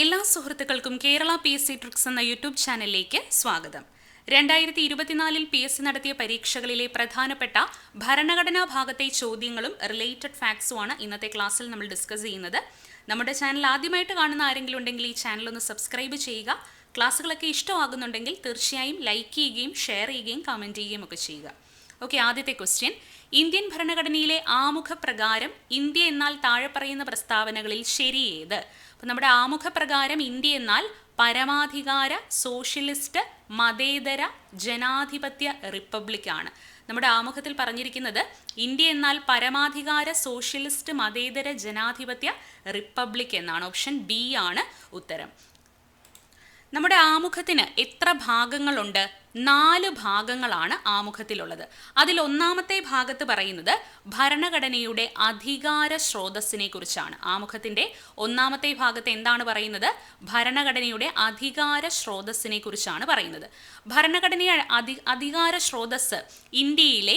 എല്ലാ സുഹൃത്തുക്കൾക്കും Kerala PSC tricks എന്ന യൂട്യൂബ് ചാനലിലേക്ക് സ്വാഗതം. 2024 PSC നടത്തിയ പരീക്ഷകളിലെ പ്രധാനപ്പെട്ട ഭരണഘടനാ ഭാഗത്തെ ചോദ്യങ്ങളും റിലേറ്റഡ് ഫാക്ട്സുമാണ് ഇന്നത്തെ ക്ലാസ്സിൽ നമ്മൾ ഡിസ്കസ് ചെയ്യുന്നത്. നമ്മുടെ ചാനൽ ആദ്യമായിട്ട് കാണുന്ന ആരെങ്കിലും ഉണ്ടെങ്കിൽ ഈ ചാനൽ ഒന്ന് സബ്സ്ക്രൈബ് ചെയ്യുക. ക്ലാസ്സുകളൊക്കെ ഇഷ്ടമാകുന്നുണ്ടെങ്കിൽ തീർച്ചയായും ലൈക്ക് ചെയ്യുകയും ഷെയർ ചെയ്യുകയും കമൻറ്റ് ചെയ്യുകയും ഒക്കെ ചെയ്യുക. ഓക്കെ, ആദ്യത്തെ ക്വസ്റ്റ്യൻ. ഇന്ത്യൻ ഭരണഘടനയിലെ ആമുഖപ്രകാരം ഇന്ത്യ എന്നാൽ താഴെ പറയുന്ന പ്രസ്താവനകളിൽ ശരിയേത്? അപ്പോൾ നമ്മുടെ ആമുഖപ്രകാരം ഇന്ത്യ എന്നാൽ പരമാധികാര സോഷ്യലിസ്റ്റ് മതേതര ജനാധിപത്യ റിപ്പബ്ലിക് ആണ്. നമ്മുടെ ആമുഖത്തിൽ പറഞ്ഞിരിക്കുന്നത് ഇന്ത്യ എന്നാൽ പരമാധികാര സോഷ്യലിസ്റ്റ് മതേതര ജനാധിപത്യ റിപ്പബ്ലിക് എന്നാണ്. ഓപ്ഷൻ ബി ആണ് ഉത്തരം. നമ്മുടെ ആമുഖത്തിന് എത്ര ഭാഗങ്ങളുണ്ട്? 4 ഭാഗങ്ങളാണ് ആമുഖത്തിലുള്ളത്. അതിൽ ഒന്നാമത്തെ ഭാഗത്ത് പറയുന്നത് ഭരണഘടനയുടെ അധികാര സ്രോതസ്സിനെ കുറിച്ചാണ്. ആമുഖത്തിന്റെ ഒന്നാമത്തെ ഭാഗത്ത് എന്താണ് പറയുന്നത്? ഭരണഘടനയുടെ അധികാര സ്രോതസ്സിനെ കുറിച്ചാണ് പറയുന്നത്. ഭരണഘടനയുടെ അധികാര സ്രോതസ് ഇന്ത്യയിലെ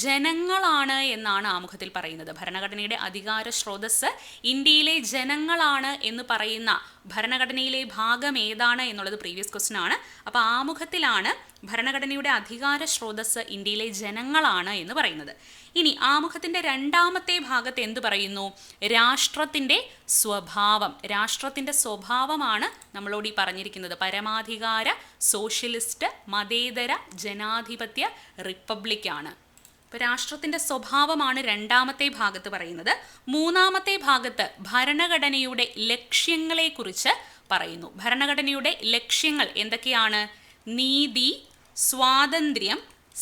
ജനങ്ങളാണ് എന്നാണ് ആമുഖത്തിൽ പറയുന്നത്. ഭരണഘടനയുടെ അധികാര സ്രോതസ് ഇന്ത്യയിലെ ജനങ്ങളാണ് എന്ന് പറയുന്ന ഭരണഘടനയിലെ ഭാഗം ഏതാണ് എന്നുള്ളത് പ്രീവിയസ് ക്വസ്റ്റ്യൻ ആണ്. അപ്പോൾ ആമുഖത്തിലാണ് ഭരണഘടനയുടെ അധികാര സ്രോതസ് ഇന്ത്യയിലെ ജനങ്ങളാണ് എന്ന് പറയുന്നത്. ഇനി ആമുഖത്തിന്റെ രണ്ടാമത്തെ ഭാഗത്ത് എന്ത് പറയുന്നു? രാഷ്ട്രത്തിന്റെ സ്വഭാവം. രാഷ്ട്രത്തിന്റെ സ്വഭാവമാണ് നമ്മളോട് ഈ പറഞ്ഞിരിക്കുന്നത്. പരമാധികാര സോഷ്യലിസ്റ്റ് മതേതര ജനാധിപത്യ റിപ്പബ്ലിക് ആണ്. ഇപ്പോൾ രാഷ്ട്രത്തിന്റെ സ്വഭാവമാണ് രണ്ടാമത്തെ ഭാഗത്ത് പറയുന്നത്. മൂന്നാമത്തെ ഭാഗത്ത് ഭരണഘടനയുടെ ലക്ഷ്യങ്ങളെക്കുറിച്ച് പറയുന്നു. ഭരണഘടനയുടെ ലക്ഷ്യങ്ങൾ എന്തൊക്കെയാണ്? നീതി, സ്വാതന്ത്ര്യം,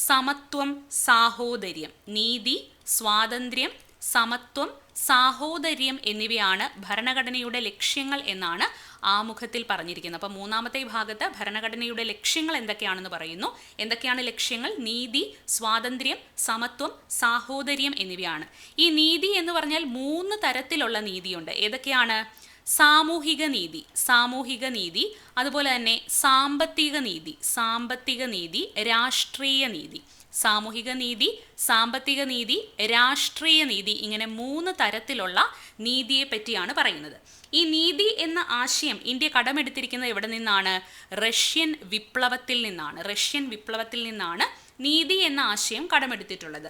സമത്വം, സാഹോദര്യം. നീതി, സ്വാതന്ത്ര്യം, സമത്വം, സാഹോദര്യം എന്നിവയാണ് ഭരണഘടനയുടെ ലക്ഷ്യങ്ങൾ എന്നാണ് ആമുഖത്തിൽ പറഞ്ഞിരിക്കുന്നത്. അപ്പോൾ മൂന്നാമത്തെ ഭാഗത്ത് ഭരണഘടനയുടെ ലക്ഷ്യങ്ങൾ എന്തൊക്കെയാണെന്ന് പറയുന്നു. എന്തൊക്കെയാണ് ലക്ഷ്യങ്ങൾ? നീതി, സ്വാതന്ത്ര്യം, സമത്വം, സാഹോദര്യം എന്നിവയാണ്. ഈ നീതി എന്ന് പറഞ്ഞാൽ 3 തരത്തിലുള്ള നീതിയുണ്ട്. ഏതൊക്കെയാണ്? സാമൂഹിക നീതി, അതുപോലെ തന്നെ സാമ്പത്തിക നീതി, രാഷ്ട്രീയ നീതി. സാമൂഹിക നീതി, സാമ്പത്തിക നീതി, രാഷ്ട്രീയ നീതി, ഇങ്ങനെ 3 തരത്തിലുള്ള നീതിയെ പറ്റിയാണ് പറയുന്നത്. ഈ നീതി എന്ന ആശയം ഇന്ത്യ കടമെടുത്തിരിക്കുന്നത് എവിടെ നിന്നാണ്? റഷ്യൻ വിപ്ലവത്തിൽ നിന്നാണ് നീതി എന്ന ആശയം കടമെടുത്തിട്ടുള്ളത്.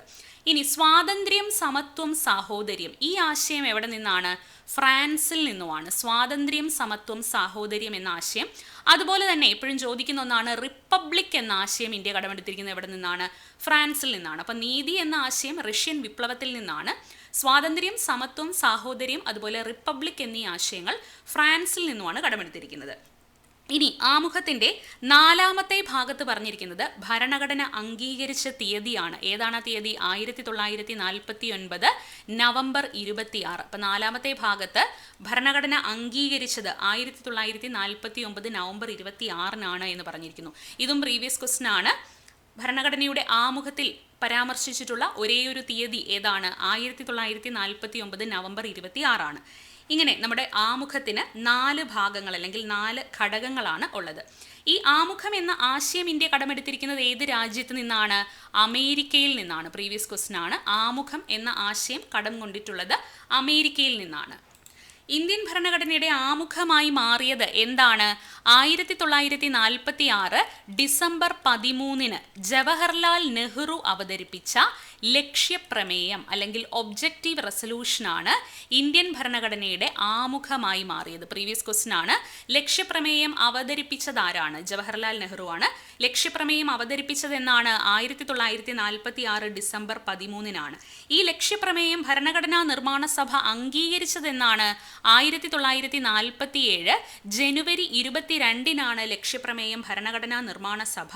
ഇനി സ്വാതന്ത്ര്യം, സമത്വം, സാഹോദര്യം, ഈ ആശയം എവിടെ നിന്നാണ്? ഫ്രാൻസിൽ നിന്നുമാണ്. സ്വാതന്ത്ര്യം, സമത്വം, സാഹോദര്യം എന്ന ആശയം. അതുപോലെ തന്നെ എപ്പോഴും ചോദിക്കുന്ന ഒന്നാണ് റിപ്പബ്ലിക് എന്ന ആശയം ഇന്ത്യ കടമെടുത്തിരിക്കുന്നത് എവിടെ നിന്നാണ്? ഫ്രാൻസിൽ നിന്നാണ്. അപ്പം നീതി എന്ന ആശയം റഷ്യൻ വിപ്ലവത്തിൽ നിന്നാണ്. സ്വാതന്ത്ര്യം, സമത്വം, സാഹോദര്യം, അതുപോലെ റിപ്പബ്ലിക് എന്നീ ആശയങ്ങൾ ഫ്രാൻസിൽ നിന്നുമാണ് കടമെടുത്തിരിക്കുന്നത്. ഇനി ആമുഖത്തിന്റെ 4ാമത്തെ ഭാഗത്ത് പറഞ്ഞിരിക്കുന്നത് ഭരണഘടന അംഗീകരിച്ച തീയതിയാണ്. ഏതാണ് ആ തീയതി? 1949 നവംബർ 26. അപ്പം 4ാമത്തെ ഭാഗത്ത് ഭരണഘടന അംഗീകരിച്ചത് 1949 നവംബർ 26 എന്ന് പറഞ്ഞിരിക്കുന്നു. ഇതും പ്രീവിയസ് ക്വസ്റ്റ്യൻ ആണ്. ഭരണഘടനയുടെ ആമുഖത്തിൽ പരാമർശിച്ചിട്ടുള്ള ഒരേയൊരു തീയതി ഏതാണ്? 1949 നവംബർ 26. ഇങ്ങനെ നമ്മുടെ ആമുഖത്തിന് 4 ഭാഗങ്ങൾ അല്ലെങ്കിൽ 4 ഘടകങ്ങളാണ് ഉള്ളത്. ഈ ആമുഖം എന്ന ആശയം ഇന്ത്യ കടമെടുത്തിരിക്കുന്നത് ഏത് രാജ്യത്ത് നിന്നാണ്? അമേരിക്കയിൽ നിന്നാണ്. പ്രീവിയസ് ക്വസ്റ്റ്യൻ ആണ്. ആമുഖം എന്ന ആശയം കടം കൊണ്ടിട്ടുള്ളത് അമേരിക്കയിൽ നിന്നാണ്. ഇന്ത്യൻ ഭരണഘടനയുടെ ആമുഖമായി മാറിയത് എന്താണ്? 1946 ഡിസംബർ 13 ജവഹർലാൽ നെഹ്റു അവതരിപ്പിച്ച ലക്ഷ്യപ്രമേയം അല്ലെങ്കിൽ ഒബ്ജക്റ്റീവ് റെസൊല്യൂഷനാണ് ഇന്ത്യൻ ഭരണഘടനയുടെ ആമുഖമായി മാറിയത്. പ്രീവിയസ് ക്വസ്റ്റ്യൻ ആണ്. ലക്ഷ്യപ്രമേയം അവതരിപ്പിച്ചത് ആരാണ്? ജവഹർലാൽ നെഹ്റു ആണ്. ലക്ഷ്യപ്രമേയം അവതരിപ്പിച്ചത് എന്നാണ്? 1946 ഡിസംബർ 13 ഈ ലക്ഷ്യപ്രമേയം ഭരണഘടനാ നിർമ്മാണ സഭ അംഗീകരിച്ചത് എന്നാണ്? 1947 ജനുവരി 22 ലക്ഷ്യപ്രമേയം ഭരണഘടനാ നിർമ്മാണ സഭ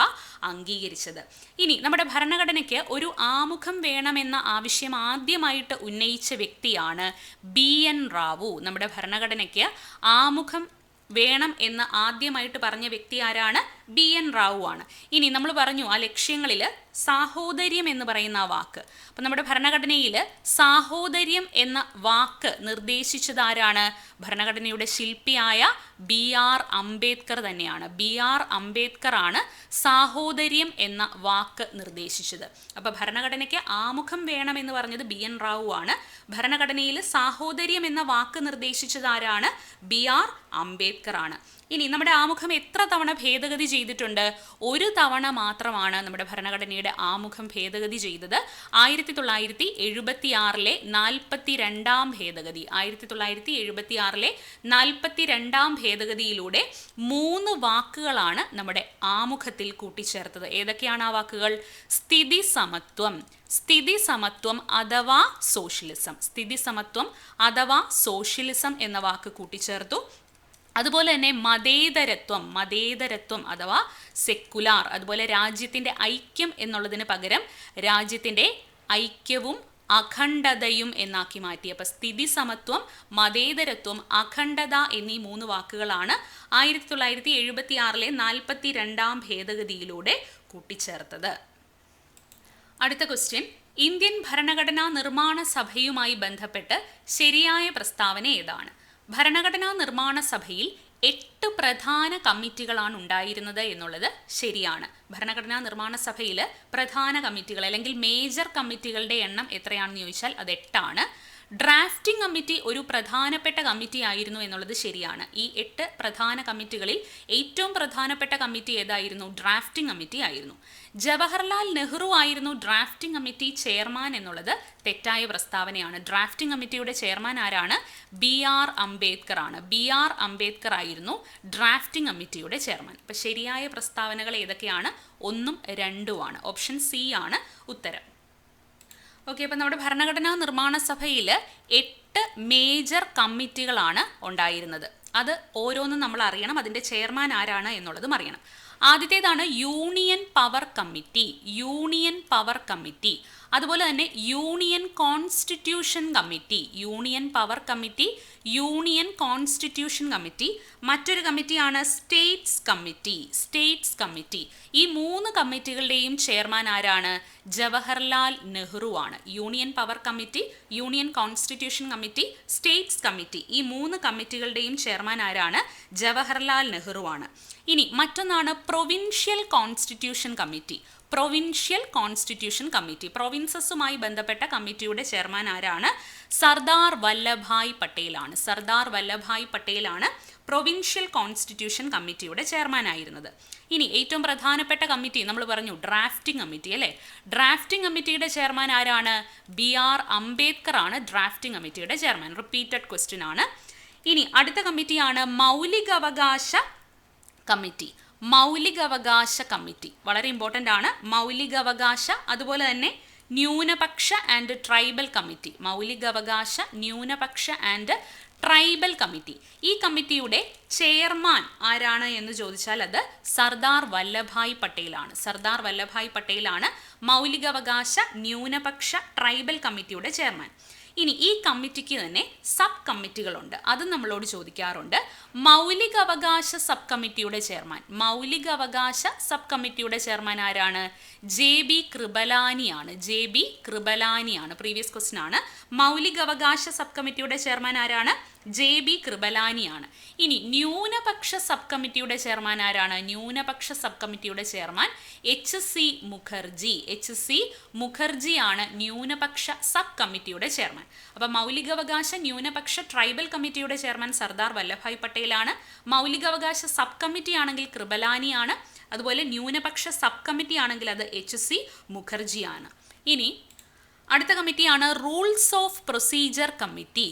അംഗീകരിച്ചത്. ഇനി നമ്മുടെ ഭരണഘടനയ്ക്ക് ഒരു ആമുഖം വേണമെന്ന ആവശ്യം ആദ്യമായിട്ട് ഉന്നയിച്ച വ്യക്തിയാണ് BN റാവു. നമ്മുടെ ഭരണഘടനയ്ക്ക് ആമുഖം വേണം എന്ന് ആദ്യമായിട്ട് പറഞ്ഞ വ്യക്തി ആരാണ്? BN റാവു ആണ്. ഇനി നമ്മൾ പറഞ്ഞു ആ ലക്ഷ്യങ്ങളിൽ സാഹോദര്യം എന്ന് പറയുന്ന ആ വാക്ക്. അപ്പം നമ്മുടെ ഭരണഘടനയിൽ സാഹോദര്യം എന്ന വാക്ക് നിർദ്ദേശിച്ചത് ആരാണ്? ഭരണഘടനയുടെ ശില്പിയായ BR അംബേദ്കർ തന്നെയാണ്. BR അംബേദ്കർ ആണ് സാഹോദര്യം എന്ന വാക്ക് നിർദ്ദേശിച്ചത്. അപ്പോൾ ഭരണഘടനയ്ക്ക് ആമുഖം വേണമെന്ന് പറഞ്ഞത് BN റാവു ആണ്. ഭരണഘടനയിൽ സാഹോദര്യം എന്ന വാക്ക് നിർദ്ദേശിച്ചത് ആരാണ്? BR അംബേദ്കർ ആണ്. ഇനി നമ്മുടെ ആമുഖം എത്ര തവണ ഭേദഗതി ചെയ്തിട്ടുണ്ട്? ഒരു തവണ മാത്രമാണ് നമ്മുടെ ഭരണഘടനയുടെ ആമുഖം ഭേദഗതി ചെയ്തത്. 1976 42-ാം ഭേദഗതി. 1976 42-ാം ഭേദഗതിയിലൂടെ 3 വാക്കുകളാണ് നമ്മുടെ ആമുഖത്തിൽ കൂട്ടിച്ചേർത്തത്. ഏതൊക്കെയാണ് ആ വാക്കുകൾ? സ്ഥിതി സമത്വം, സ്ഥിതി സമത്വം അഥവാ സോഷ്യലിസം, സ്ഥിതി സമത്വം അഥവാ സോഷ്യലിസം എന്ന വാക്ക് കൂട്ടിച്ചേർത്തു. അതുപോലെ തന്നെ മതേതരത്വം, മതേതരത്വം അഥവാ സെക്കുലാർ. അതുപോലെ രാജ്യത്തിൻ്റെ ഐക്യം എന്നുള്ളതിന് പകരം രാജ്യത്തിൻ്റെ ഐക്യവും അഖണ്ഡതയും എന്നാക്കി മാറ്റി. അപ്പോൾ സ്ഥിതി സമത്വം, മതേതരത്വം, അഖണ്ഡത എന്നീ 3 വാക്കുകളാണ് 1976 42-ാം ഭേദഗതിയിലൂടെ കൂട്ടിച്ചേർത്തത്. അടുത്ത ക്വസ്റ്റ്യൻ, ഇന്ത്യൻ ഭരണഘടനാ നിർമ്മാണ സഭയുമായി ബന്ധപ്പെട്ട് ശരിയായ പ്രസ്താവന ഏതാണ്? ഭരണഘടനാ നിർമ്മാണ സഭയിൽ 8 പ്രധാന കമ്മിറ്റികളാണ് ഉണ്ടായിരുന്നത് എന്നുള്ളത് ശരിയാണ്. ഭരണഘടനാ നിർമ്മാണ സഭയിൽ പ്രധാന കമ്മിറ്റികൾ അല്ലെങ്കിൽ മേജർ കമ്മിറ്റികളുടെ എണ്ണം എത്രയാണെന്ന് ചോദിച്ചാൽ അത് 8 ആണ്. ഡ്രാഫ്റ്റിംഗ് കമ്മിറ്റി ഒരു പ്രധാനപ്പെട്ട കമ്മിറ്റി ആയിരുന്നു എന്നുള്ളത് ശരിയാണ്. ഈ 8 പ്രധാന കമ്മിറ്റികളിൽ ഏറ്റവും പ്രധാനപ്പെട്ട കമ്മിറ്റി ഏതായിരുന്നു? ഡ്രാഫ്റ്റിംഗ് കമ്മിറ്റി ആയിരുന്നു. ജവഹർലാൽ നെഹ്റു ആയിരുന്നു ഡ്രാഫ്റ്റിംഗ് കമ്മിറ്റി ചെയർമാൻ എന്നുള്ളത് തെറ്റായ പ്രസ്താവനയാണ്. ഡ്രാഫ്റ്റിംഗ് കമ്മിറ്റിയുടെ ചെയർമാൻ ആരാണ്? BR അംബേദ്കർ ആണ്. BR അംബേദ്കർ ആയിരുന്നു ഡ്രാഫ്റ്റിംഗ് കമ്മിറ്റിയുടെ ചെയർമാൻ. അപ്പം ശരിയായ പ്രസ്താവനകൾ ഏതൊക്കെയാണ്? 1ഉം 2ഉമാണ്. ഓപ്ഷൻ സി ആണ് ഉത്തരം. ഓക്കെ, അപ്പം നമ്മുടെ ഭരണഘടനാ നിർമ്മാണ സഭയിൽ 8 മേജർ കമ്മിറ്റികളാണ് ഉണ്ടായിരുന്നത്. അത് ഓരോന്നും നമ്മൾ അറിയണം. അതിൻ്റെ ചെയർമാൻ ആരാണ് എന്നുള്ളതും അറിയണം. ആദ്യത്തേതാണ് union power committee, union power committee. അതുപോലെ തന്നെ union constitution committee, union power committee, union constitution committee. മറ്റൊരു കമ്മിറ്റിയാണ് സ്റ്റേറ്റ്സ് കമ്മിറ്റി, സ്റ്റേറ്റ്സ് കമ്മിറ്റി. ഈ 3 കമ്മിറ്റികളുടെയും ചെയർമാൻ ആരാണ്? ജവഹർലാൽ നെഹ്റു ആണ്. Union power committee, union constitution committee, States committee, ഈ 3 കമ്മിറ്റികളുടെയും ചെയർമാൻ ആരാണ്? ജവഹർലാൽ നെഹ്റു ആണ്. ഇനി മറ്റൊന്നാണ് provincial constitution committee, provincial constitution committee. പ്രൊവിൻസസുമായി ബന്ധപ്പെട്ട കമ്മിറ്റിയുടെ ചെയർമാൻ ആരാണ്? സർദാർ വല്ലഭായ് പട്ടേലാണ്. സർദാർ വല്ലഭായ് പട്ടേലാണ് പ്രൊവിൻഷ്യൽ കോൺസ്റ്റിറ്റ്യൂഷൻ കമ്മിറ്റിയുടെ ചെയർമാൻ ആയിരുന്നത്. ഇനി ഏറ്റവും പ്രധാനപ്പെട്ട കമ്മിറ്റി നമ്മൾ പറഞ്ഞു ഡ്രാഫ്റ്റിംഗ് കമ്മിറ്റി അല്ലേ? ഡ്രാഫ്റ്റിംഗ് കമ്മിറ്റിയുടെ ചെയർമാൻ ആരാണ്? BR അംബേദ്കർ ആണ് ഡ്രാഫ്റ്റിംഗ് കമ്മിറ്റിയുടെ ചെയർമാൻ. റിപ്പീറ്റഡ് ക്വസ്റ്റ്യൻ ആണ്. ഇനി അടുത്ത കമ്മിറ്റിയാണ് മൗലികാവകാശ കമ്മിറ്റി, മൗലികാവകാശ കമ്മിറ്റി. വളരെ ഇമ്പോർട്ടൻ്റ് ആണ് മൗലികാവകാശ. അതുപോലെ തന്നെ ന്യൂനപക്ഷ ആൻഡ് ട്രൈബൽ കമ്മിറ്റി, മൗലികാവകാശ, ന്യൂനപക്ഷ ആൻഡ് ട്രൈബൽ കമ്മിറ്റി. ഈ കമ്മിറ്റിയുടെ ചെയർമാൻ ആരാണ് എന്ന് ചോദിച്ചാൽ അത് സർദാർ വല്ലഭായ് പട്ടേലാണ്. സർദാർ വല്ലഭായ് പട്ടേലാണ് മൗലികാവകാശ, ന്യൂനപക്ഷ, ട്രൈബൽ കമ്മിറ്റിയുടെ ചെയർമാൻ. ഇനി ഈ കമ്മിറ്റിക്ക് തന്നെ സബ് കമ്മിറ്റികളുണ്ട്. അത് നമ്മളോട് ചോദിക്കാറുണ്ട്. മൗലികാവകാശ സബ് കമ്മിറ്റിയുടെ ചെയർമാൻ, മൗലികാവകാശ സബ് കമ്മിറ്റിയുടെ ചെയർമാൻ ആരാണ്? JB കൃപലാനിയാണ്. JB കൃപലാനിയാണ്. പ്രീവിയസ് ക്വസ്റ്റ്യൻ ആണ്. മൗലികാവകാശ സബ് കമ്മിറ്റിയുടെ ചെയർമാൻ ആരാണ്? JB കൃപലാനിയാണ്. ഇനി ന്യൂനപക്ഷ സബ് കമ്മിറ്റിയുടെ ചെയർമാൻ ആരാണ്? ന്യൂനപക്ഷ സബ് കമ്മിറ്റിയുടെ ചെയർമാൻ HC മുഖർജി. HC മുഖർജിയാണ് ന്യൂനപക്ഷ സബ് കമ്മിറ്റിയുടെ ചെയർമാൻ. അപ്പം മൗലികാവകാശ, ന്യൂനപക്ഷ, ട്രൈബൽ കമ്മിറ്റിയുടെ ചെയർമാൻ സർദാർ വല്ലഭായ് പട്ടേലാണ്. മൗലികാവകാശ സബ് കമ്മിറ്റി ആണെങ്കിൽ കൃപലാനിയാണ്. അതുപോലെ ന്യൂനപക്ഷ സബ് കമ്മിറ്റി ആണെങ്കിൽ അത് HC മുഖർജിയാണ്. ഇനി അടുത്ത കമ്മിറ്റിയാണ് rules of procedure committee.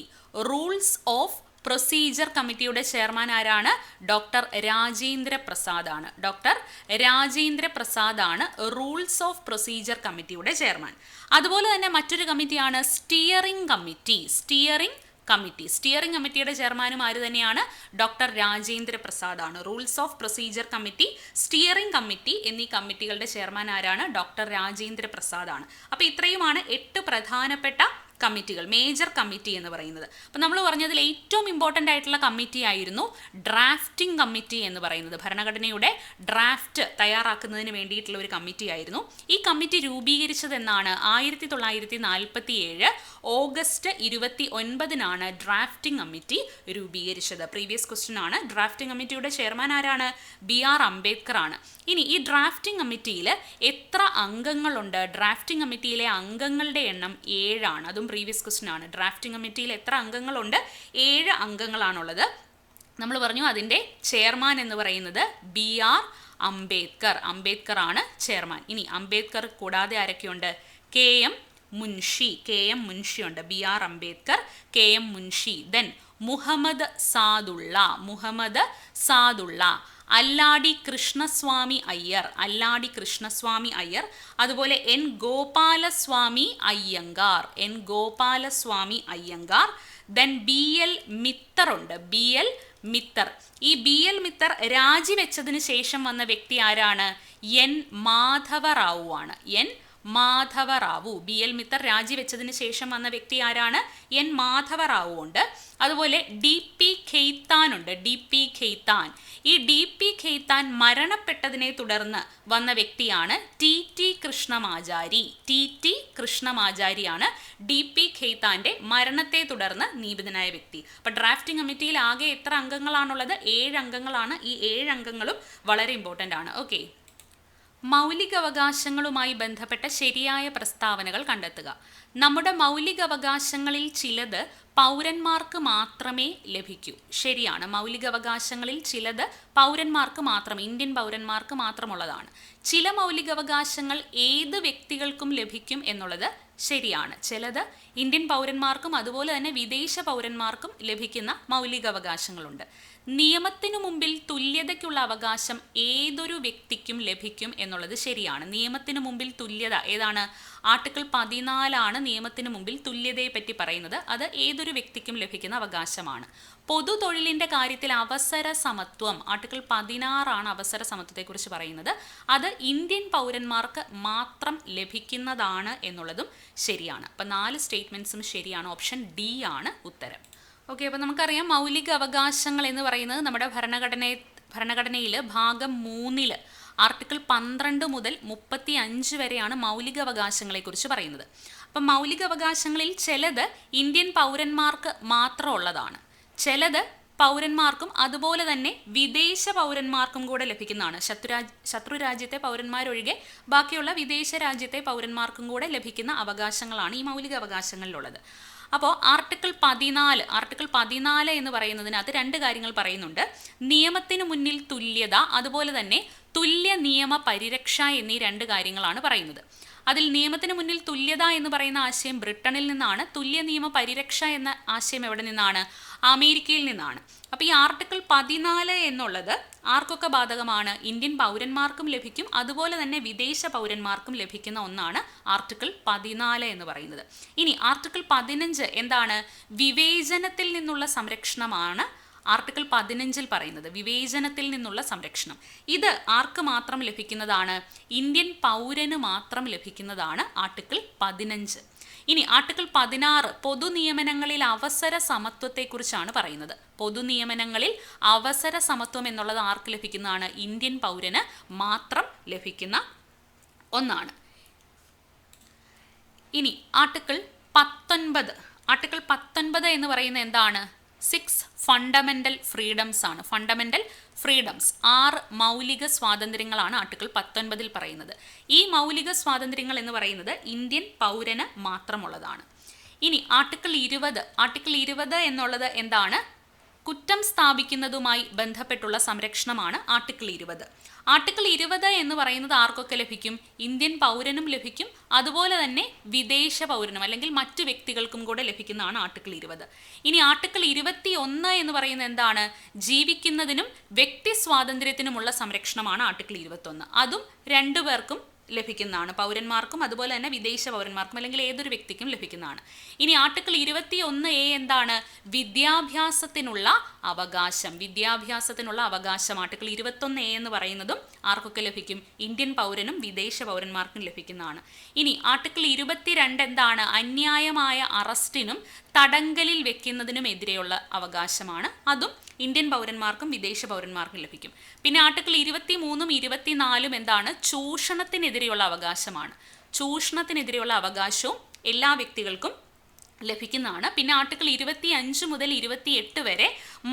Rules of procedure കമ്മിറ്റിയുടെ ചെയർമാൻ ആരാണ്? ഡോക്ടർ രാജേന്ദ്ര പ്രസാദ് ആണ്. ഡോക്ടർ രാജേന്ദ്ര പ്രസാദ് ആണ് റൂൾസ് ഓഫ് പ്രൊസീജിയർ കമ്മിറ്റിയുടെ ചെയർമാൻ. അതുപോലെ തന്നെ മറ്റൊരു കമ്മിറ്റിയാണ് steering committee. Steering committee, steering കമ്മിറ്റിയുടെ ചെയർമാനും ആര് തന്നെയാണ്? ഡോക്ടർ രാജേന്ദ്ര പ്രസാദ് ആണ്. Rules of procedure committee, steering committee എന്നീ കമ്മിറ്റികളുടെ ചെയർമാൻ ആരാണ്? ഡോക്ടർ രാജേന്ദ്ര പ്രസാദ് ആണ്. അപ്പോൾ ഇത്രയുമാണ് 8 പ്രധാനപ്പെട്ട കമ്മിറ്റികൾ, മേജർ കമ്മിറ്റി എന്ന് പറയുന്നത്. അപ്പം നമ്മൾ പറഞ്ഞതിൽ ഏറ്റവും ഇമ്പോർട്ടൻ്റ് ആയിട്ടുള്ള കമ്മിറ്റി ആയിരുന്നു ഡ്രാഫ്റ്റിംഗ് കമ്മിറ്റി എന്ന് പറയുന്നത്. ഭരണഘടനയുടെ ഡ്രാഫ്റ്റ് തയ്യാറാക്കുന്നതിന് വേണ്ടിയിട്ടുള്ള ഒരു കമ്മിറ്റി ആയിരുന്നു. ഈ കമ്മിറ്റി രൂപീകരിച്ചത് എന്നാണ് 1947 ഓഗസ്റ്റ് 29 ഡ്രാഫ്റ്റിംഗ് കമ്മിറ്റി രൂപീകരിച്ചത്. പ്രീവിയസ് ക്വസ്റ്റ്യൻ ആണ്. ഡ്രാഫ്റ്റിംഗ് കമ്മിറ്റിയുടെ ചെയർമാൻ ആരാണ്? BR അംബേദ്കർ ആണ്. ഇനി ഈ ഡ്രാഫ്റ്റിംഗ് കമ്മിറ്റിയിൽ എത്ര അംഗങ്ങളുണ്ട്? ഡ്രാഫ്റ്റിംഗ് കമ്മിറ്റിയിലെ അംഗങ്ങളുടെ എണ്ണം 7 ആണ്. അതും പ്രീവിയസ് ക്വസ്റ്റ്യൻ ആണ്. ഡ്രാഫ്റ്റിംഗ് കമ്മിറ്റിയിൽ എത്ര അംഗങ്ങളുണ്ട്? 7 അംഗങ്ങളാണുള്ളത്. നമ്മൾ പറഞ്ഞു അതിൻ്റെ ചെയർമാൻ എന്ന് പറയുന്നത് BR അംബേദ്കർ. അംബേദ്കർ ആണ് ചെയർമാൻ. ഇനി അംബേദ്കർ കൂടാതെ ആരൊക്കെയുണ്ട്? KM മുൻഷി. KM മുൻഷി ഉണ്ട്. BR Ambedkar, KM Munshi. Then Muhammad Saadulla. Muhammad Saadulla. Alladi Krishnaswami Ayyar. Alladi Krishnaswami Ayyar. അതുപോലെ N Gopalaswami Ayyangar. N Gopalaswami Ayyangar. Then BL Mitter ഉണ്ട്. BL മിത്തർ. ഈ BL മിത്തർ രാജിവെച്ചതിന് ശേഷം വന്ന വ്യക്തി ആരാണ്? N മാധവറാവു ആണ്. N മാധവറാവു. BL മിത്തർ രാജിവെച്ചതിന് ശേഷം വന്ന വ്യക്തി ആരാണ്? N മാധവറാവു ഉണ്ട്. അതുപോലെ DP ഖെയ്ത്താൻ ഉണ്ട്. DP ഖെയ്ത്താൻ. ഈ DP ഖെയ്ത്താൻ മരണപ്പെട്ടതിനെ തുടർന്ന് വന്ന വ്യക്തിയാണ് TT കൃഷ്ണമാചാരി. TT കൃഷ്ണമാചാരിയാണ് DP ഖെയ്ത്താൻ്റെ മരണത്തെ തുടർന്ന് നിയമിതനായ വ്യക്തി. അപ്പോൾ ഡ്രാഫ്റ്റിംഗ് കമ്മിറ്റിയിൽ ആകെ എത്ര അംഗങ്ങളാണുള്ളത്? 7 അംഗങ്ങളാണ്. ഈ 7 അംഗങ്ങളും വളരെ ഇമ്പോർട്ടൻ്റ് ആണ്. ഓക്കെ. മൗലികാവകാശങ്ങളുമായി ബന്ധപ്പെട്ട ശരിയായ പ്രസ്താവനകൾ കണ്ടെത്തുക. നമ്മുടെ മൗലികാവകാശങ്ങളിൽ ചിലത് പൗരന്മാർക്ക് മാത്രമേ ലഭിക്കൂ. ശരിയാണ്. മൗലികാവകാശങ്ങളിൽ ചിലത് പൗരന്മാർക്ക് മാത്രം, ഇന്ത്യൻ പൗരന്മാർക്ക് മാത്രമുള്ളതാണ്. ചില മൗലികാവകാശങ്ങൾ ഏത് വ്യക്തികൾക്കും ലഭിക്കും എന്നുള്ളത് ശരിയാണ്. ചിലത് ഇന്ത്യൻ പൗരന്മാർക്കും അതുപോലെ തന്നെ വിദേശ പൗരന്മാർക്കും ലഭിക്കുന്ന മൗലികാവകാശങ്ങളുണ്ട്. നിയമത്തിനു മുമ്പിൽ തുല്യതയ്ക്കുള്ള അവകാശം ഏതൊരു വ്യക്തിക്കും ലഭിക്കും എന്നുള്ളത് ശരിയാണ്. നിയമത്തിനു മുമ്പിൽ തുല്യത ഏതാണ്? ആർട്ടിക്കിൾ 14 നിയമത്തിനു മുമ്പിൽ തുല്യതയെ പറ്റി പറയുന്നത്. അത് ഏതൊരു വ്യക്തിക്കും ലഭിക്കുന്ന അവകാശമാണ്. പൊതു തൊഴിലിൻ്റെ കാര്യത്തിൽ അവസര സമത്വം, ആർട്ടിക്കിൾ 16 അവസര സമത്വത്തെക്കുറിച്ച് പറയുന്നത്. അത് ഇന്ത്യൻ പൗരന്മാർക്ക് മാത്രം ലഭിക്കുന്നതാണ് എന്നുള്ളതും ശരിയാണ്. അപ്പം 4 സ്റ്റേറ്റ്മെൻറ്റ്സും ശരിയാണ്. ഓപ്ഷൻ D ആണ് ഉത്തരം. ഓക്കെ. അപ്പോൾ നമുക്കറിയാം മൗലിക അവകാശങ്ങൾ എന്ന് പറയുന്നത് നമ്മുടെ ഭരണഘടനയിൽ ഭാഗം 3 ആർട്ടിക്കിൾ 12 മുതൽ 35 വരെയാണ് മൗലിക അവകാശങ്ങളെക്കുറിച്ച് പറയുന്നത്. അപ്പം മൗലിക അവകാശങ്ങളിൽ ചിലത് ഇന്ത്യൻ പൗരന്മാർക്ക് മാത്രമുള്ളതാണ്. ചിലത് പൗരന്മാർക്കും അതുപോലെ തന്നെ വിദേശ പൗരന്മാർക്കും കൂടെ ലഭിക്കുന്നതാണ്. ശത്രു രാജ്യത്തെ പൗരന്മാരൊഴികെ ബാക്കിയുള്ള വിദേശ രാജ്യത്തെ പൗരന്മാർക്കും കൂടെ ലഭിക്കുന്ന അവകാശങ്ങളാണ് ഈ മൗലിക അവകാശങ്ങളിലുള്ളത്. അപ്പോൾ ആർട്ടിക്കിൾ 14 എന്ന് പറയുന്നതിനകത്ത് 2 കാര്യങ്ങൾ പറയുന്നുണ്ട്. നിയമത്തിന് മുന്നിൽ തുല്യത, അതുപോലെ തന്നെ തുല്യ നിയമ പരിരക്ഷ എന്നീ 2 കാര്യങ്ങളാണ് പറയുന്നത്. അതിൽ നിയമത്തിന് മുന്നിൽ തുല്യത എന്ന് പറയുന്ന ആശയം ബ്രിട്ടനിൽ നിന്നാണ്. തുല്യ നിയമ പരിരക്ഷ എന്ന ആശയം എവിടെ നിന്നാണ്? അമേരിക്കയിൽ നിന്നാണ്. അപ്പോൾ ഈ ആർട്ടിക്കിൾ 14 എന്നുള്ളത് ആർക്കൊക്കെ ബാധകമാണ്? ഇന്ത്യൻ പൗരന്മാർക്കും ലഭിക്കും, അതുപോലെ തന്നെ വിദേശ പൗരന്മാർക്കും ലഭിക്കുന്ന ഒന്നാണ് ആർട്ടിക്കിൾ 14 എന്ന് പറയുന്നത്. ഇനി ആർട്ടിക്കിൾ 15 എന്താണ്? വിവേചനത്തിൽ നിന്നുള്ള സംരക്ഷണമാണ് ആർട്ടിക്കിൾ 15 പറയുന്നത്. വിവേചനത്തിൽ നിന്നുള്ള സംരക്ഷണം. ഇത് ആർക്ക് മാത്രം ലഭിക്കുന്നതാണ്? ഇന്ത്യൻ പൗരന് മാത്രം ലഭിക്കുന്നതാണ് ആർട്ടിക്കിൾ 15. ഇനി ആർട്ടിക്കിൾ 16 പൊതുനിയമനങ്ങളിൽ അവസര സമത്വത്തെക്കുറിച്ചാണ് പറയുന്നത്. പൊതുനിയമനങ്ങളിൽ അവസര സമത്വം എന്നുള്ളത് ആർക്ക് ലഭിക്കുന്നതാണ്? ഇന്ത്യൻ പൗരന് മാത്രം ലഭിക്കുന്ന ഒന്നാണ്. ഇനി ആർട്ടിക്കിൾ 19 എന്ന് പറയുന്നത് എന്താണ്? 6 ഫണ്ടമെൻ്റൽ ഫ്രീഡംസ് ആണ്. ഫണ്ടമെൻ്റൽ ഫ്രീഡംസ് 6 മൗലിക സ്വാതന്ത്ര്യങ്ങളാണ് ആർട്ടിക്കിൾ 19 പറയുന്നത്. ഈ മൗലിക സ്വാതന്ത്ര്യങ്ങൾ എന്ന് പറയുന്നത് ഇന്ത്യൻ പൗരന് മാത്രമുള്ളതാണ്. ഇനി ആർട്ടിക്കിൾ 20 എന്നുള്ളത് എന്താണ്? കുറ്റം സ്ഥാപിക്കുന്നതുമായി ബന്ധപ്പെട്ടുള്ള സംരക്ഷണമാണ് ആർട്ടിക്കിൾ 20. ആർട്ടിക്കിൾ 20 എന്ന് പറയുന്നത് ആർക്കൊക്കെ ലഭിക്കും? ഇന്ത്യൻ പൗരനും ലഭിക്കും, അതുപോലെ തന്നെ വിദേശ പൗരനും അല്ലെങ്കിൽ മറ്റു വ്യക്തികൾക്കും കൂടെ ലഭിക്കുന്നതാണ് ആർട്ടിക്കിൾ 20. ഇനി ആർട്ടിക്കിൾ 21 എന്ന് പറയുന്നത് എന്താണ്? ജീവിക്കുന്നതിനും വ്യക്തി സ്വാതന്ത്ര്യത്തിനുമുള്ള സംരക്ഷണമാണ് ആർട്ടിക്കിൾ 21. അതും 2 പേർക്കും ലഭിക്കുന്നതാണ്. പൗരന്മാർക്കും അതുപോലെ തന്നെ വിദേശ പൗരന്മാർക്കും അല്ലെങ്കിൽ ഏതൊരു വ്യക്തിക്കും ലഭിക്കുന്നതാണ്. ഇനി ആർട്ടിക്കിൾ 21A എന്താണ്? വിദ്യാഭ്യാസത്തിനുള്ള അവകാശം. വിദ്യാഭ്യാസത്തിനുള്ള അവകാശം ആർട്ടിക്കിൾ 21A എന്ന് പറയുന്നതും ആർക്കൊക്കെ ലഭിക്കും? ഇന്ത്യൻ പൗരനും വിദേശ പൗരന്മാർക്കും ലഭിക്കുന്നതാണ്. ഇനി ആർട്ടിക്കിൾ 22 എന്താണ്? അന്യായമായ അറസ്റ്റിനും തടങ്കലിൽ വെക്കുന്നതിനും എതിരെയുള്ള അവകാശമാണ്. അതും ഇന്ത്യൻ പൗരന്മാർക്കും വിദേശ പൗരന്മാർക്കും ലഭിക്കും. പിന്നെ ആർട്ടിക്കിൾ 23ഉം 24ഉം എന്താണ്? ചൂഷണത്തിനെതിരെയുള്ള അവകാശമാണ്. ചൂഷണത്തിനെതിരെയുള്ള അവകാശവും എല്ലാ വ്യക്തികൾക്കും ലഭിക്കുന്നതാണ്. പിന്നെ ആർട്ടിക്കിൾ 25 മുതൽ 28 വരെ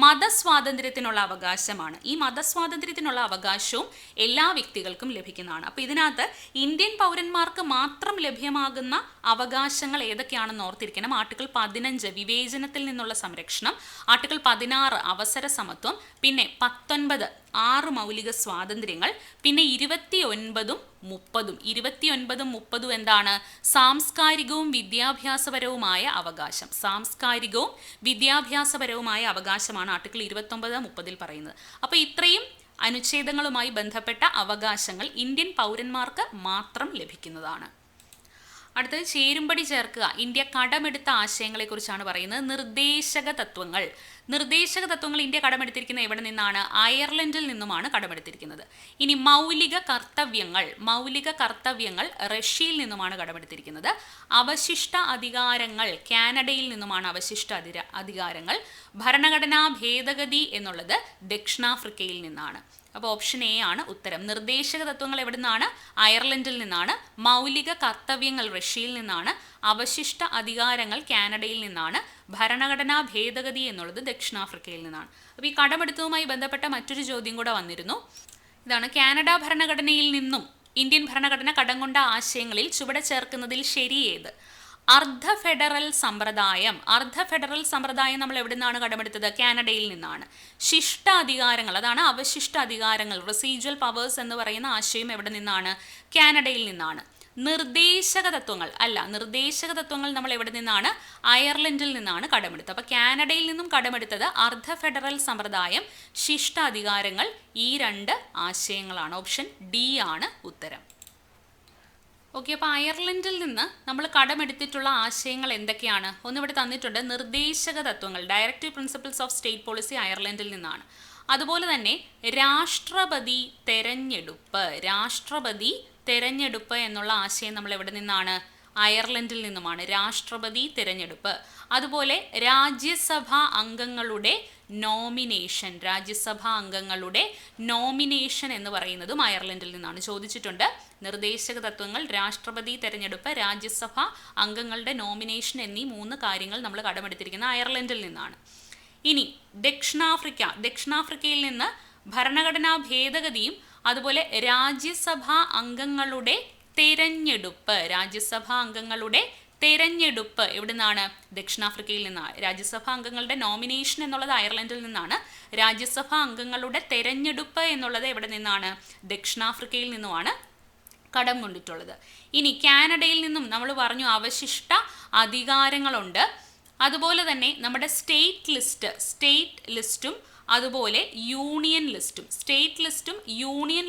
മതസ്വാതന്ത്ര്യത്തിനുള്ള അവകാശമാണ്. ഈ മതസ്വാതന്ത്ര്യത്തിനുള്ള അവകാശവും എല്ലാ വ്യക്തികൾക്കും ലഭിക്കുന്നതാണ്. അപ്പോൾ ഇതിനകത്ത് ഇന്ത്യൻ പൗരന്മാർക്ക് മാത്രം ലഭ്യമാകുന്ന അവകാശങ്ങൾ ഏതൊക്കെയാണെന്ന് ഓർത്തിരിക്കണം. ആർട്ടിക്കിൾ 15 വിവേചനത്തിൽ നിന്നുള്ള സംരക്ഷണം, ആർട്ടിക്കിൾ 16 അവസര സമത്വം, പിന്നെ 19 6 മൗലിക സ്വാതന്ത്ര്യങ്ങൾ, പിന്നെ 29ഉം 30ഉം എന്താണ്? സാംസ്കാരികവും വിദ്യാഭ്യാസപരവുമായ അവകാശം. സാംസ്കാരികവും വിദ്യാഭ്യാസപരവുമായ അവകാശമാണ് ആർട്ടിക്കിൾ 29, 30 പറയുന്നത്. അപ്പോൾ ഇത്രയും അനുച്ഛേദങ്ങളുമായി ബന്ധപ്പെട്ട അവകാശങ്ങൾ ഇന്ത്യൻ പൗരന്മാർക്ക് മാത്രം ലഭിക്കുന്നതാണ്. അടുത്തത് ചേരുംപടി ചേർക്കുക. ഇന്ത്യ കടമെടുത്ത ആശയങ്ങളെക്കുറിച്ചാണ് പറയുന്നത്. നിർദ്ദേശക തത്വങ്ങൾ. നിർദ്ദേശക തത്വങ്ങൾ ഇന്ത്യ കടമെടുത്തിരിക്കുന്നത് എവിടെ നിന്നാണ്? അയർലൻഡിൽ നിന്നുമാണ് കടമെടുത്തിരിക്കുന്നത്. ഇനി മൗലിക കർത്തവ്യങ്ങൾ റഷ്യയിൽ നിന്നുമാണ് കടമെടുത്തിരിക്കുന്നത്. അവശിഷ്ട അധികാരങ്ങൾ കാനഡയിൽ നിന്നുമാണ് അവശിഷ്ട അധികാരങ്ങൾ. ഭരണഘടനാ ഭേദഗതി എന്നുള്ളത് ദക്ഷിണാഫ്രിക്കയിൽ നിന്നാണ്. അപ്പോൾ ഓപ്ഷൻ എ ആണ് ഉത്തരം. നിർദ്ദേശക തത്വങ്ങൾ എവിടെ നിന്നാണ്? അയർലൻഡിൽ നിന്നാണ്. മൗലിക കർത്തവ്യങ്ങൾ റഷ്യയിൽ നിന്നാണ്. അവശിഷ്ട അധികാരങ്ങൾ കാനഡയിൽ നിന്നാണ്. ഭരണഘടനാ ഭേദഗതി എന്നുള്ളത് ദക്ഷിണാഫ്രിക്കയിൽ നിന്നാണ്. അപ്പോൾ ഈ കടമെടുത്തതുമായി ബന്ധപ്പെട്ട മറ്റൊരു ചോദ്യം കൂടെ വന്നിരുന്നു. ഇതാണ്: കാനഡ ഭരണഘടനയിൽ നിന്നും ഇന്ത്യൻ ഭരണഘടന കടം കൊണ്ട ആശയങ്ങളിൽ ചുവടെ ചേർക്കുന്നതിൽ ശരിയേത്? അർദ്ധ ഫെഡറൽ സമ്പ്രദായം. നമ്മൾ എവിടെ നിന്നാണ് കടമെടുത്തത്? കാനഡയിൽ നിന്നാണ്. ശിഷ്ട അധികാരങ്ങൾ, അതാണ് അവശിഷ്ട അധികാരങ്ങൾ, റെസിജ്വൽ പവേഴ്സ് എന്ന് പറയുന്ന ആശയം എവിടെ നിന്നാണ്? കാനഡയിൽ നിന്നാണ്. നിർദ്ദേശക തത്വങ്ങൾ നമ്മൾ എവിടെ നിന്നാണ്? അയർലൻഡിൽ നിന്നാണ് കടമെടുത്തത്. അപ്പോൾ കാനഡയിൽ നിന്നും കടമെടുത്തത് അർദ്ധ ഫെഡറൽ സമ്പ്രദായം, ശിഷ്ട അധികാരങ്ങൾ, ഈ 2 ആശയങ്ങളാണ്. ഓപ്ഷൻ ഡി ആണ് ഉത്തരം. ഓക്കെ, അപ്പോൾ അയർലൻഡിൽ നിന്ന് നമ്മൾ കടമെടുത്തിട്ടുള്ള ആശയങ്ങൾ എന്തൊക്കെയാണ്? ഒന്നിവിടെ തന്നിട്ടുണ്ട്. നിർദ്ദേശക തത്വങ്ങൾ, directive principles of state policy അയർലൻഡിൽ നിന്നാണ്. അതുപോലെ തന്നെ രാഷ്ട്രപതി തെരഞ്ഞെടുപ്പ് എന്നുള്ള ആശയം നമ്മൾ എവിടെ നിന്നാണ്? അയർലൻഡിൽ നിന്നുമാണ്. രാഷ്ട്രപതി തിരഞ്ഞെടുപ്പ്. അതുപോലെ രാജ്യസഭാ അംഗങ്ങളുടെ നോമിനേഷൻ എന്ന് പറയുന്നതും അയർലൻഡിൽ നിന്നാണ്. ചോദിച്ചിട്ടുണ്ട്. നിർദ്ദേശക തത്വങ്ങൾ, രാഷ്ട്രപതി തെരഞ്ഞെടുപ്പ്, രാജ്യസഭ അംഗങ്ങളുടെ നോമിനേഷൻ എന്നീ 3 കാര്യങ്ങൾ നമ്മൾ കടമെടുത്തിരിക്കുന്നത് അയർലൻഡിൽ നിന്നാണ്. ഇനി ദക്ഷിണാഫ്രിക്കയിൽ നിന്ന് ഭരണഘടനാ ഭേദഗതിയും അതുപോലെ രാജ്യസഭാ അംഗങ്ങളുടെ തെരഞ്ഞെടുപ്പ് എവിടെ നിന്നാണ്? ദക്ഷിണാഫ്രിക്കയിൽ നിന്നാണ്. രാജ്യസഭാ അംഗങ്ങളുടെ നോമിനേഷൻ എന്നുള്ളത് അയർലൻഡിൽ നിന്നാണ്. രാജ്യസഭാ അംഗങ്ങളുടെ തെരഞ്ഞെടുപ്പ് എന്നുള്ളത് എവിടെ നിന്നാണ്? ദക്ഷിണാഫ്രിക്കയിൽ നിന്നുമാണ് കടം കൊണ്ടിട്ടുള്ളത്. ഇനി കാനഡയിൽ നിന്നും നമ്മൾ പറഞ്ഞു അവശിഷ്ട അധികാരങ്ങളുണ്ട്. അതുപോലെ തന്നെ നമ്മുടെ സ്റ്റേറ്റ് ലിസ്റ്റും അതുപോലെ യൂണിയൻ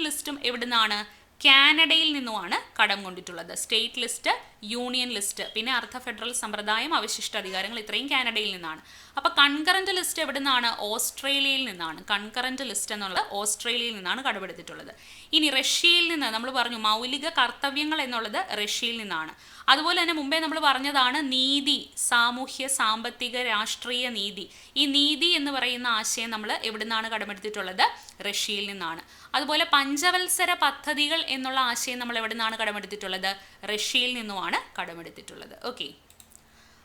ലിസ്റ്റും എവിടെ നിന്നാണ്? കാനഡയിൽ നിന്നുമാണ് കടം കൊണ്ടിട്ടുള്ളത്. സ്റ്റേറ്റ് ലിസ്റ്റ്, യൂണിയൻ ലിസ്റ്റ്, പിന്നെ അർദ്ധ ഫെഡറൽ സമ്പ്രദായം, അവശിഷ്ട അധികാരങ്ങൾ, ഇത്രയും കാനഡയിൽ നിന്നാണ്. അപ്പോൾ കൺകറന്റ് ലിസ്റ്റ് എവിടെ നിന്നാണ്? ഓസ്ട്രേലിയയിൽ നിന്നാണ്. കൺകറന്റ് ലിസ്റ്റ് എന്നുള്ളത് ഓസ്ട്രേലിയയിൽ നിന്നാണ് കടമെടുത്തിട്ടുള്ളത്. ഇനി റഷ്യയിൽ നിന്ന് നമ്മൾ പറഞ്ഞു മൗലിക കർത്തവ്യങ്ങൾ എന്നുള്ളത് റഷ്യയിൽ നിന്നാണ്. അതുപോലെ തന്നെ മുമ്പേ നമ്മൾ പറഞ്ഞതാണ് നീതി, സാമൂഹ്യ സാമ്പത്തിക രാഷ്ട്രീയ നീതി. ഈ നീതി എന്ന് പറയുന്ന ആശയം നമ്മൾ എവിടെ നിന്നാണ് കടമെടുത്തിട്ടുള്ളത്? റഷ്യയിൽ നിന്നാണ്. അതുപോലെ പഞ്ചവത്സര പദ്ധതികൾ എന്നുള്ള ആശയം നമ്മൾ എവിടെ നിന്നാണ് കടമെടുത്തിട്ടുള്ളത്? റഷ്യയിൽ നിന്നുമാണ് കടമെടുത്തിട്ടുള്ളത്. ഓക്കെ,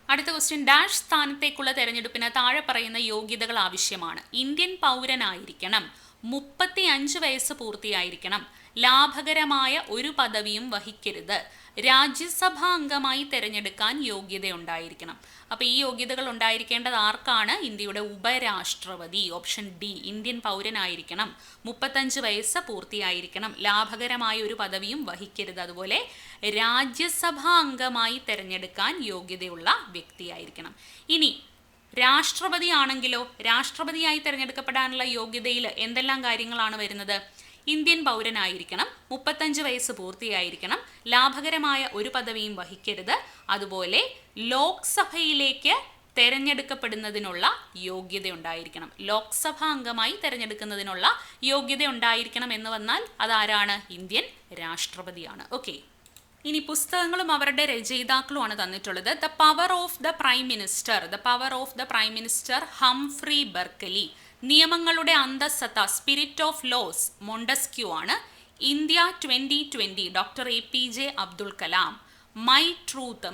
അടുത്ത ക്വസ്റ്റ്യൻ. ഡാഷ് സ്ഥാനത്തേക്കുള്ള തെരഞ്ഞെടുപ്പിന് താഴെ പറയുന്ന യോഗ്യതകൾ ആവശ്യമാണ്. ഇന്ത്യൻ പൗരനായിരിക്കണം, 35 വയസ്സ് പൂർത്തിയായിരിക്കണം, ലാഭകരമായ ഒരു പദവിയും വഹിക്കരുത്, രാജ്യസഭാ അംഗമായി തിരഞ്ഞെടുക്കാൻ യോഗ്യതയുണ്ടായിരിക്കണം. അപ്പോൾ ഈ യോഗ്യതകൾ ഉണ്ടായിരിക്കേണ്ടത് ആർക്കാണ്? ഇന്ത്യയുടെ ഉപരാഷ്ട്രപതി. ഓപ്ഷൻ ഡി, ഇന്ത്യൻ പൗരനായിരിക്കണം, 35 വയസ്സ് പൂർത്തിയായിരിക്കണം, ലാഭകരമായ ഒരു പദവിയും വഹിക്കരുത്, അതുപോലെ രാജ്യസഭാ അംഗമായി തിരഞ്ഞെടുക്കാൻ യോഗ്യതയുള്ള വ്യക്തിയായിരിക്കണം. ഇനി രാഷ്ട്രപതി ആണെങ്കിലോ, രാഷ്ട്രപതിയായി തിരഞ്ഞെടുക്കപ്പെടാനുള്ള യോഗ്യതയിൽ എന്തെല്ലാം കാര്യങ്ങളാണ് വരുന്നത്? ഇന്ത്യൻ പൗരനായിരിക്കണം, 35 വയസ്സ് പൂർത്തിയായിരിക്കണം, ലാഭകരമായ ഒരു പദവിയും വഹിക്കരുത്, അതുപോലെ ലോക്സഭയിലേക്ക് തെരഞ്ഞെടുക്കപ്പെടുന്നതിനുള്ള യോഗ്യത ഉണ്ടായിരിക്കണം. ലോക്സഭാ അംഗമായി തെരഞ്ഞെടുക്കുന്നതിനുള്ള യോഗ്യത ഉണ്ടായിരിക്കണം എന്ന് വന്നാൽ അതാരാണ്? ഇന്ത്യൻ രാഷ്ട്രപതിയാണ്. ഓക്കെ, ഇനി പുസ്തകങ്ങളും അവരുടെ രചയിതാക്കളുമാണ് തന്നിട്ടുള്ളത്. The power of the prime minister Humphrey Berkeley, നിയമങ്ങളുടെ അന്തസ്സത്ത സ്പിരിറ്റ് ഓഫ് ലോസ് മൊണ്ടസ്ക്യൂ ആണ്. India 2020 doctor APJ Abdul Kalam. My truth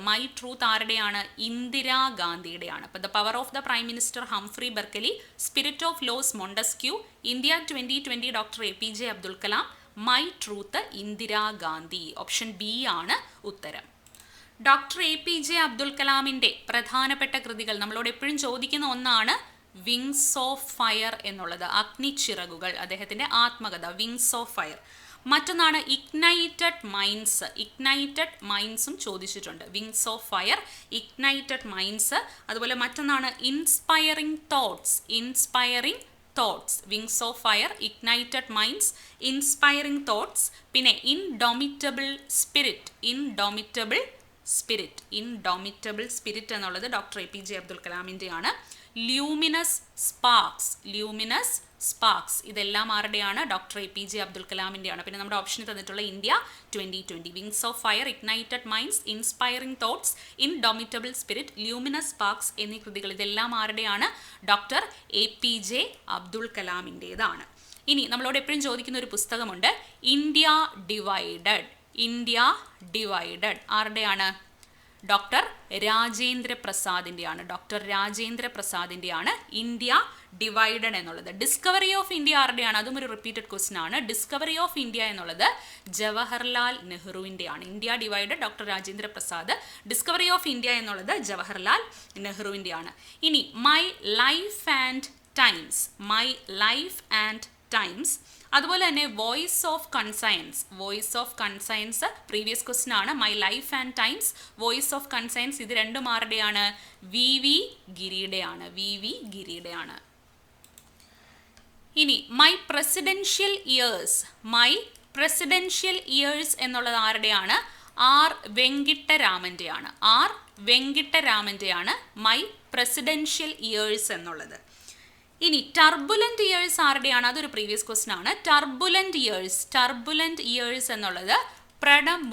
ആരുടെയാണ്? ഇന്ദിരാഗാന്ധിയുടെയാണ്. അപ്പോൾ the power of the prime minister Humphrey Berkeley, spirit of laws Montesquieu, India 2020 doctor APJ Abdul Kalam, my truth ഇന്ദിരാഗാന്ധി. Option B ആണ് ഉത്തരം. Doctor APJ Abdul കലാമിൻ്റെ പ്രധാനപ്പെട്ട കൃതികൾ നമ്മളോട് എപ്പോഴും ചോദിക്കുന്ന ഒന്നാണ് വിങ്സ് ഓഫ് ഫയർ എന്നുള്ളത്, അഗ്നിച്ചിറകുകൾ, അദ്ദേഹത്തിൻ്റെ ആത്മകഥ വിങ്സ് ഓഫ് ഫയർ. മറ്റൊന്നാണ് ഇഗ്നൈറ്റഡ് മൈൻഡ്സും ചോദിച്ചിട്ടുണ്ട്. Wings of fire, ignited minds. അതുപോലെ മറ്റൊന്നാണ് inspiring thoughts, wings of fire, ignited minds, inspiring thoughts. പിന്നെ ഇൻഡോമിറ്റബിൾ സ്പിരിറ്റ് എന്നുള്ളത് ഡോക്ടർ APJ അബ്ദുൽ കലാമിൻ്റെയാണ്. ല്യൂമിനസ് സ്പാർക്സ് ഇതെല്ലാം ആരുടെയാണ്? ഡോക്ടർ APJ അബ്ദുൽ കലാമിൻ്റെയാണ്. പിന്നെ നമ്മുടെ ഓപ്ഷനിൽ തന്നിട്ടുള്ള India 2020, wings of fire, ignited minds, inspiring thoughts, indomitable spirit, luminous sparks എന്നീ കൃതികൾ ഇതെല്ലാം ആരുടെയാണ്? ഡോക്ടർ APJ അബ്ദുൽ കലാമിൻ്റേതാണ്. ഇനി നമ്മളോട് എപ്പോഴും ചോദിക്കുന്ന ഒരു പുസ്തകമുണ്ട്, ഇന്ത്യ ഡിവൈഡഡ് ആരുടെയാണ്? ഡോക്ടർ രാജേന്ദ്ര പ്രസാദിൻ്റെയാണ് ഇന്ത്യ ഡിവൈഡഡ് എന്നുള്ളത്. ഡിസ്കവറി ഓഫ് ഇന്ത്യ ആരുടെയാണ്? അതും ഒരു റിപ്പീറ്റഡ് ക്വസ്റ്റ്യൻ ആണ്. ഡിസ്കവറി ഓഫ് ഇന്ത്യ എന്നുള്ളത് ജവഹർലാൽ നെഹ്റുവിൻ്റെയാണ്. India divided doctor Rajendra Prasad, discovery of India എന്നുള്ളത് ജവഹർലാൽ നെഹ്റുവിൻ്റെയാണ്. ഇനി മൈ ലൈഫ് ആൻഡ് ടൈംസ്, അതുപോലെ തന്നെ voice of conscience previous question ആണ്. My life and times, voice of conscience ഇത് രണ്ടും ആരുടെയാണ്? VV ഗിരിയുടെയാണ്. ഇനി മൈ പ്രസിഡൻഷ്യൽ ഇയേഴ്സ് എന്നുള്ളത് ആരുടെയാണ്? R വെങ്കിട്ടരാമൻ്റെയാണ് മൈ പ്രസിഡൻഷ്യൽ ഇയേഴ്സ് എന്നുള്ളത്. ഇനി ടർബുലന്റ് ഇയേഴ്സ് ആരുടെയാണ്? അതൊരു പ്രീവിയസ് ക്വസ്റ്റ്യൻ ആണ്. ടർബുലന്റ് ഇയേഴ്സ് എന്നുള്ളത് പ്രണബ്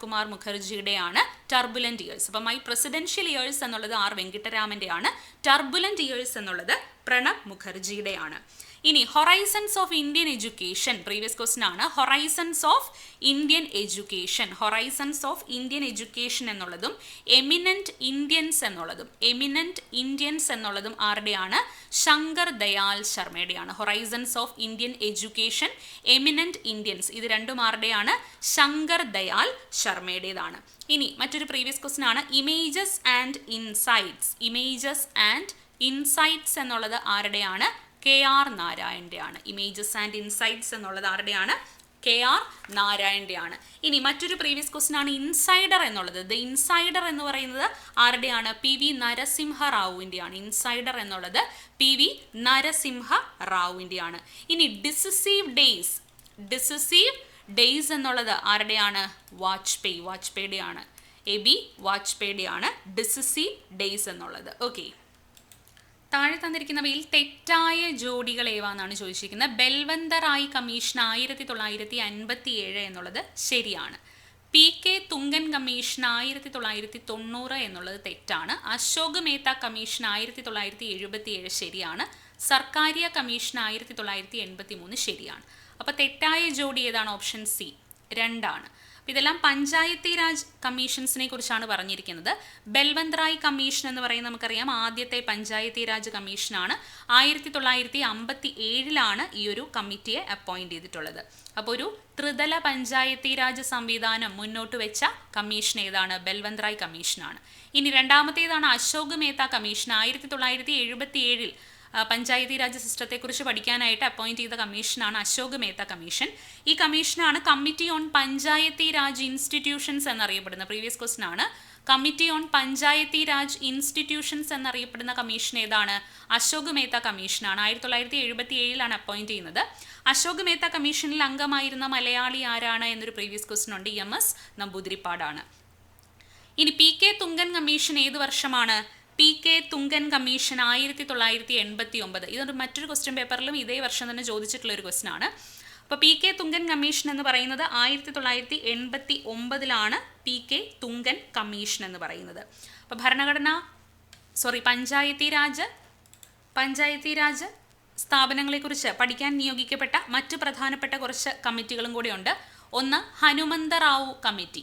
കുമാർ മുഖർജിയുടെയാണ് ടർബുലന്റ് ഇയേഴ്സ്. അപ്പോൾ മൈ പ്രസിഡൻഷ്യൽ ഇയേഴ്സ് എന്നുള്ളത് R വെങ്കിട്ടരാമൻ്റെയാണ്, ടർബുലന്റ് ഇയേഴ്സ് എന്നുള്ളത് പ്രണബ് മുഖർജിയുടെയാണ്. ഇനി horizons of Indian education previous question ആണ്. ഹൊറൈസൺസ് ഓഫ് ഇന്ത്യൻ എഡ്യൂക്കേഷൻ എന്നുള്ളതും എമിനന്റ് ഇന്ത്യൻസ് എന്നുള്ളതും ആരുടെയാണ്? ശങ്കർ ദയാൽ ശർമ്മയുടെയാണ്. Horizons of Indian education, eminent Indians ഇത് രണ്ടും ആരുടെയാണ്? ശങ്കർ ദയാൽ ശർമ്മയുടേതാണ്. ഇനി മറ്റൊരു പ്രീവിയസ് ക്വസ്റ്റ്യൻ ആണ് ഇമേജസ് ആൻഡ് ഇൻസൈറ്റ്സ് എന്നുള്ളത് ആരുടെയാണ്? KR നാരായണൻ്റെയാണ്. ഇമേജസ് ആൻഡ് ഇൻസൈറ്റ്സ് എന്നുള്ളത് ആരുടെയാണ്? KR നാരായണൻ്റെയാണ്. ഇനി മറ്റൊരു പ്രീവിയസ് ക്വസ്റ്റ്യൻ ആണ് ഇൻസൈഡർ എന്നുള്ളത്. ദ ഇൻസൈഡർ എന്ന് പറയുന്നത് ആരുടെയാണ്? PV നരസിംഹ റാവുവിൻ്റെയാണ്. ഇൻസൈഡർ എന്നുള്ളത് PV നരസിംഹ റാവുവിൻ്റെയാണ്. ഇനി ഡിസിസീവ് ഡേയ്സ് എന്നുള്ളത് ആരുടെയാണ്? വാജ്പേയിയുടെയാണ്. AB വാജ്പേയിയുടെയാണ് ഡിസിസീവ് ഡേയ്സ് എന്നുള്ളത്. ഓക്കെ, താഴെ തന്നിരിക്കുന്നവയിൽ തെറ്റായ ജോഡികൾ ഏവാന്നാണ് ചോദിച്ചിരിക്കുന്നത്. ബൽവന്തറായ് കമ്മീഷൻ 1957 എന്നുള്ളത് ശരിയാണ്. PK തുങ്കൻ കമ്മീഷൻ 1990 എന്നുള്ളത് തെറ്റാണ്. അശോക് മേത്ത കമ്മീഷൻ 1977 ശരിയാണ്. സർക്കാരിയ കമ്മീഷൻ 1983 ശരിയാണ്. അപ്പോൾ തെറ്റായ ജോഡി ഏതാണ്? ഓപ്ഷൻ C 2 ആണ്. ഇതെല്ലാം പഞ്ചായത്തി രാജ് കമ്മീഷൻസിനെ കുറിച്ചാണ് പറഞ്ഞിരിക്കുന്നത്. ബൽവന്ത് റായ് കമ്മീഷൻ എന്ന് പറയുന്നത് നമുക്കറിയാം ആദ്യത്തെ പഞ്ചായത്തി രാജ് കമ്മീഷനാണ്. 1957 ഈ ഒരു കമ്മിറ്റിയെ അപ്പോയിന്റ് ചെയ്തിട്ടുള്ളത്. അപ്പോൾ ഒരു ത്രിതല പഞ്ചായത്തി രാജ് സംവിധാനം മുന്നോട്ട് വെച്ച കമ്മീഷൻ ഏതാണ്? ബൽവന്ത് റായ് കമ്മീഷനാണ്. ഇനി രണ്ടാമത്തേതാണ് അശോക് മേത്ത കമ്മീഷൻ. 1977 പഞ്ചായത്തി രാജ് സിസ്റ്റത്തെക്കുറിച്ച് പഠിക്കാനായിട്ട് അപ്പോയിന്റ് ചെയ്ത കമ്മീഷനാണ് അശോക് മേത്ത കമ്മീഷൻ. ഈ കമ്മീഷനാണ് committee on Panchayati Raj institutions എന്നറിയപ്പെടുന്നത്. പ്രീവിയസ് ക്വസ്റ്റൻ ആണ്. Committee on Panchayati Raj institutions എന്നറിയപ്പെടുന്ന കമ്മീഷൻ ഏതാണ്? അശോക് മേത്ത കമ്മീഷനാണ്. 1977 അപ്പോയിന്റ് ചെയ്യുന്നത്. അശോക് മേത്ത കമ്മീഷനിൽ അംഗമായിരുന്ന മലയാളി ആരാണ് എന്നൊരു പ്രീവിയസ് ക്വസ്റ്റ്യൻ ഉണ്ട്. EMS നമ്പൂതിരിപ്പാടാണ്. ഇനി PK തുങ്കൻ കമ്മീഷൻ ഏത് വർഷമാണ്? PK Thungon commission 1989. ഇതൊരു മറ്റൊരു ക്വസ്റ്റ്യൻ പേപ്പറിലും ഇതേ വർഷം തന്നെ ചോദിച്ചിട്ടുള്ള ഒരു ക്വസ്റ്റ്യൻ ആണ്. അപ്പോൾ PK തുങ്കൻ കമ്മീഷൻ എന്ന് പറയുന്നത് 1989 PK തുങ്കൻ കമ്മീഷൻ എന്ന് പറയുന്നത്. അപ്പോൾ പഞ്ചായത്തി രാജ് സ്ഥാപനങ്ങളെക്കുറിച്ച് പഠിക്കാൻ നിയോഗിക്കപ്പെട്ട മറ്റ് പ്രധാനപ്പെട്ട കുറച്ച് കമ്മിറ്റികളും കൂടിയുണ്ട്. ഒന്ന് ഹനുമന്ത റാവു കമ്മിറ്റി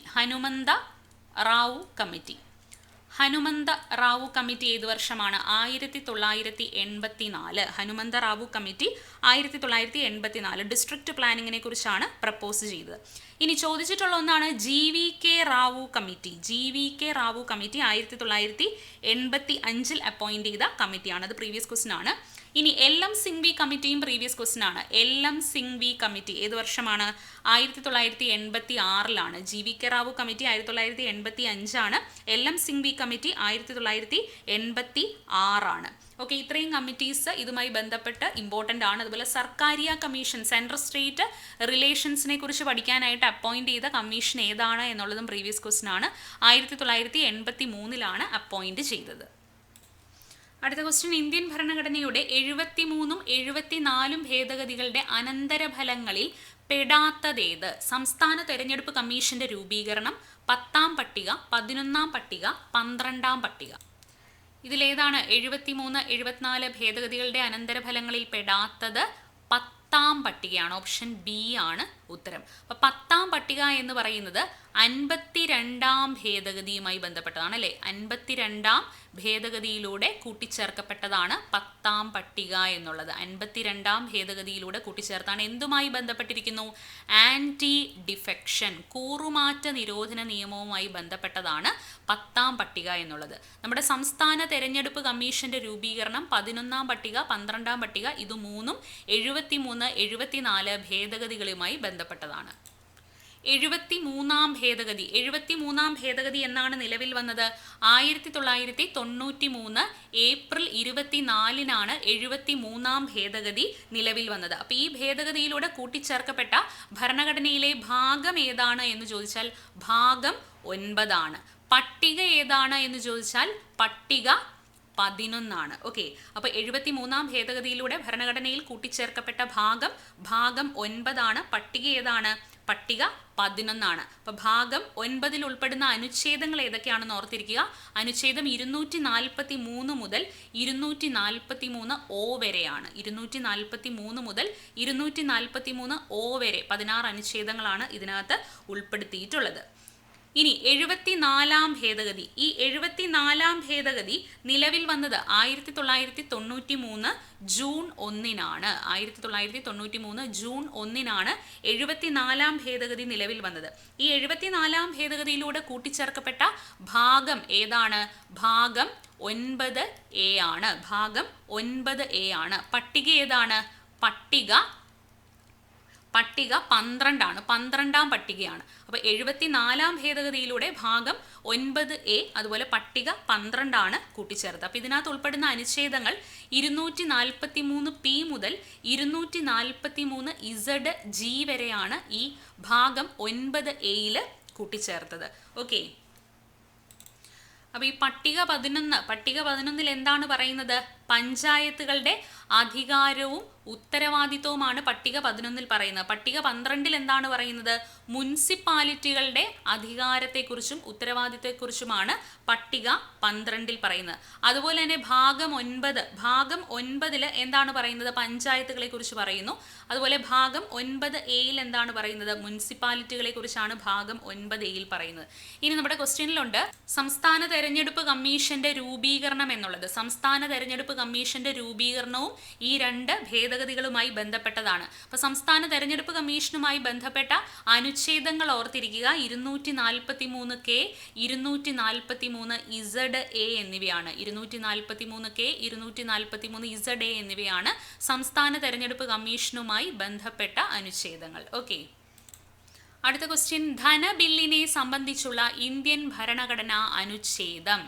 ഏത് വർഷമാണ്? 1984. ഹനുമന്ത റാവു കമ്മിറ്റി 1984 ഡിസ്ട്രിക്ട് പ്ലാനിങ്ങിനെ കുറിച്ചാണ് പ്രപ്പോസ് ചെയ്തത്. ഇനി ചോദിച്ചിട്ടുള്ള ഒന്നാണ് GVK Rao committee. GVK Rao committee 1985 appoint ചെയ്ത കമ്മിറ്റിയാണ്. അത് പ്രീവിയസ് ക്വസ്റ്റ്യൻ ആണ്. ഇനി LM സിംഗ്വി കമ്മിറ്റിയും പ്രീവിയസ് ക്വസ്റ്റ്യൻ ആണ്. LM സിംഗ്വി കമ്മിറ്റി ഏത് വർഷമാണ്? 1986. GVK Rao committee 1985. LM Singhvi committee 1986. Okay, ഇത്രയും കമ്മിറ്റീസ് ഇതുമായി ബന്ധപ്പെട്ട് ഇമ്പോർട്ടൻ്റ് ആണ്. അതുപോലെ സർക്കാരിയ കമ്മീഷൻ, സെൻട്രൽ സ്റ്റേറ്റ് റിലേഷൻസിനെ കുറിച്ച് പഠിക്കാനായിട്ട് അപ്പോയിന്റ് ചെയ്ത കമ്മീഷൻ ഏതാണ് എന്നുള്ളതും പ്രീവിയസ് ക്വസ്റ്റ്യൻ ആണ്. 1983 അപ്പോയിന്റ് ചെയ്തത്. അടുത്ത ക്വസ്റ്റ്യൻ, ഇന്ത്യൻ ഭരണഘടനയുടെ 73 74 ഭേദഗതികളുടെ അനന്തരഫലങ്ങളിൽ പെടാത്തതേത്? സംസ്ഥാന തെരഞ്ഞെടുപ്പ് കമ്മീഷന്റെ രൂപീകരണം, 10ാം പട്ടിക, 11ാം പട്ടിക, 12ാം പട്ടിക. ഇതിലേതാണ് 73 74 ഭേദഗതികളുടെ അനന്തരഫലങ്ങളിൽ പെടാത്തത്? 10ാം പട്ടികയാണ്. ഓപ്ഷൻ ബി ആണ് ഉത്തരം. അപ്പോൾ 10ാം പട്ടിക എന്ന് പറയുന്നത് 52ാം ഭേദഗതിയുമായി ബന്ധപ്പെട്ടതാണ് അല്ലേ? 52ാം ഭേദഗതിയിലൂടെ കൂട്ടിച്ചേർക്കപ്പെട്ടതാണ് 10ാം പട്ടിക എന്നുള്ളത്. 52ാം ഭേദഗതിയിലൂടെ കൂട്ടിച്ചേർത്താണ്. എന്തുമായി ബന്ധപ്പെട്ടിരിക്കുന്നു? ആൻറ്റി ഡിഫെക്ഷൻ, കൂറുമാറ്റ നിരോധന നിയമവുമായി ബന്ധപ്പെട്ടതാണ് 10ാം പട്ടിക എന്നുള്ളത്. നമ്മുടെ സംസ്ഥാന തെരഞ്ഞെടുപ്പ് കമ്മീഷന്റെ രൂപീകരണം, 11ാം പട്ടിക, 12ാം പട്ടിക, ഇത് മൂന്നും 73 74 ഭേദഗതികളുമായി ബന്ധപ്പെട്ടതാണ്. 73ാം ഭേദഗതി എന്നാണ് നിലവിൽ വന്നത്? 1993 ഏപ്രിൽ 24 73ാം ഭേദഗതി നിലവിൽ വന്നത്. അപ്പോൾ ഈ ഭേദഗതിയിലൂടെ കൂട്ടിച്ചേർക്കപ്പെട്ട ഭരണഘടനയിലെ ഭാഗം ഏതാണ് എന്ന് ചോദിച്ചാൽ ഭാഗം 9. പട്ടിക ഏതാണ് എന്ന് ചോദിച്ചാൽ പട്ടിക 11. ഓക്കെ, അപ്പോൾ 73ാം ഭേദഗതിയിലൂടെ ഭരണഘടനയിൽ കൂട്ടിച്ചേർക്കപ്പെട്ട ഭാഗം 9. പട്ടിക ഏതാണ്? പട്ടിക 11. അപ്പോൾ ഭാഗം 9 ഉൾപ്പെടുന്ന അനുച്ഛേദങ്ങൾ ഏതൊക്കെയാണെന്ന് ഓർത്തിരിക്കുക. അനുച്ഛേദം 243 മുതൽ 243 O വരെയാണ്. 243 മുതൽ 243 O വരെ 16 അനുച്ഛേദങ്ങളാണ് ഇതിനകത്ത് ഉൾപ്പെടുത്തിയിട്ടുള്ളത്. ഇനി 74ാം ഭേദഗതി. ഈ 74ാം ഭേദഗതി നിലവിൽ വന്നത് 1993 ജൂൺ 1. 1993 ജൂൺ 1 74ാം ഭേദഗതി നിലവിൽ വന്നത്. ഈ 74ാം ഭേദഗതിയിലൂടെ കൂട്ടിച്ചേർക്കപ്പെട്ട ഭാഗം ഏതാണ്? ഭാഗം 9A ആണ്. ഭാഗം 9A ആണ്. പട്ടിക ഏതാണ്? പട്ടിക 12 12ാം പട്ടികയാണ്. അപ്പോൾ 74ാം ഭേദഗതിയിലൂടെ ഭാഗം 9A അതുപോലെ പട്ടിക 12 കൂട്ടിച്ചേർത്ത്. അപ്പോൾ ഇതിനകത്ത് ഉൾപ്പെടുന്ന അനുച്ഛേദങ്ങൾ 243P മുതൽ 243Z G വരെയാണ് ഈ ഭാഗം 9A കൂട്ടിച്ചേർത്തത്. ഓക്കെ, അപ്പോൾ ഈ പട്ടിക 11 എന്താണ് പറയുന്നത്? പഞ്ചായത്തുകളുടെ അധികാരവും ഉത്തരവാദിത്വവുമാണ് പട്ടിക 11 പറയുന്നത്. പട്ടിക 12 എന്താണ് പറയുന്നത്? മുനിസിപ്പാലിറ്റികളുടെ അധികാരത്തെക്കുറിച്ചും ഉത്തരവാദിത്വത്തെക്കുറിച്ചുമാണ് പട്ടിക 12 പറയുന്നത്. അതുപോലെ തന്നെ ഭാഗം 9 എന്താണ് പറയുന്നത്? പഞ്ചായത്തുകളെ കുറിച്ച് പറയുന്നു. അതുപോലെ ഭാഗം 9A എന്താണ് പറയുന്നത്? മുനിസിപ്പാലിറ്റികളെ കുറിച്ചാണ് ഭാഗം 9A പറയുന്നത്. ഇനി നമ്മുടെ ക്വസ്റ്റ്യനിലുണ്ട് സംസ്ഥാന തെരഞ്ഞെടുപ്പ് കമ്മീഷന്റെ രൂപീകരണം എന്നുള്ളത്. സംസ്ഥാന തെരഞ്ഞെടുപ്പ് കമ്മീഷന്റെ രൂപീകരണവും ഈ രണ്ട് ഭേദഗതികളുമായി ബന്ധപ്പെട്ടതാണ്. അപ്പോൾ സംസ്ഥാന തെരഞ്ഞെടുപ്പ് കമ്മീഷനുമായി ബന്ധപ്പെട്ട അനുച്ഛേദങ്ങൾ ഓർത്തിരിക്കുക. 243K, 243ZA എന്നിവയാണ്. 243K, 243ZA എന്നിവയാണ് സംസ്ഥാന തെരഞ്ഞെടുപ്പ് കമ്മീഷനുമായി ബന്ധപ്പെട്ട അനുച്ഛേദങ്ങൾ. ഓക്കെ, അടുത്ത ക്വസ്റ്റ്യൻ, ധനബില്ലിനെ സംബന്ധിച്ചുള്ള ഇന്ത്യൻ ഭരണഘടനാ അനുച്ഛേദം.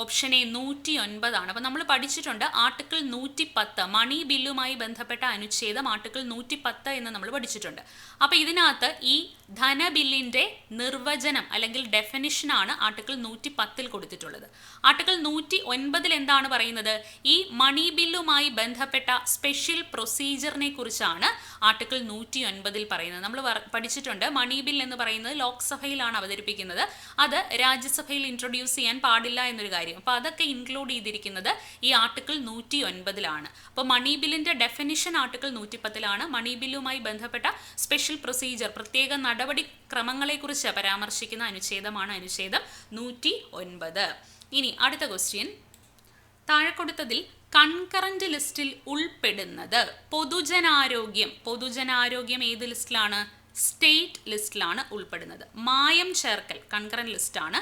ഓപ്ഷൻ എ 109 അപ്പോൾ നമ്മൾ പഠിച്ചിട്ടുണ്ട് ആർട്ടിക്കിൾ 110 മണി ബില്ലുമായി ബന്ധപ്പെട്ട അനുച്ഛേദം ആർട്ടിക്കിൾ 110 എന്ന് നമ്മൾ പഠിച്ചിട്ടുണ്ട്. അപ്പോൾ ഇതിനകത്ത് ഈ ധനബില്ലിൻ്റെ നിർവചനം അല്ലെങ്കിൽ ഡെഫിനിഷനാണ് ആർട്ടിക്കിൾ 110 കൊടുത്തിട്ടുള്ളത്. ആർട്ടിക്കിൾ 109 എന്താണ് പറയുന്നത്? ഈ മണി ബില്ലുമായി ബന്ധപ്പെട്ട സ്പെഷ്യൽ പ്രൊസീജിയറിനെ കുറിച്ചാണ് ആർട്ടിക്കിൾ 109 പറയുന്നത്. നമ്മൾ പഠിച്ചിട്ടുണ്ട് മണി ബിൽ എന്ന് പറയുന്നത് ലോക്സഭയിലാണ് അവതരിപ്പിക്കുന്നത്, അത് രാജ്യസഭയിൽ ഇൻട്രൊഡ്യൂസ് ചെയ്യാൻ പാടില്ല എന്നൊരു കാര്യം. അപ്പോൾ അതൊക്കെ ഇൻക്ലൂഡ് ചെയ്തിരിക്കുന്നത് ഈ ആർട്ടിക്കിൾ 109 അപ്പോൾ മണി ബില്ലിന്റെ ഡെഫിനിഷൻ ആർട്ടിക്കിൾ 110 മണി ബില്ലുമായി ബന്ധപ്പെട്ട സ്പെഷ്യൽ പ്രൊസീജിയർ പ്രത്യേക നടപടി ക്രമങ്ങളെക്കുറിച്ച് പരാമർശിക്കുന്ന അനുച്ഛേദമാണ് അനുച്ഛേദം 109. ഇനി അടുത്ത ക്വസ്റ്റ്യൻ, താഴെ കൊടുത്തതിൽ കൺകറന്റ് ലിസ്റ്റിൽ ഉൾപ്പെടുന്നത് പൊതുജനാരോഗ്യം ഏത് ലിസ്റ്റിലാണ്? സ്റ്റേറ്റ് ലിസ്റ്റിലാണ് ഉൾപ്പെടുന്നത്. മായം ചേർക്കൽ കൺകറന്റ് ലിസ്റ്റാണ്.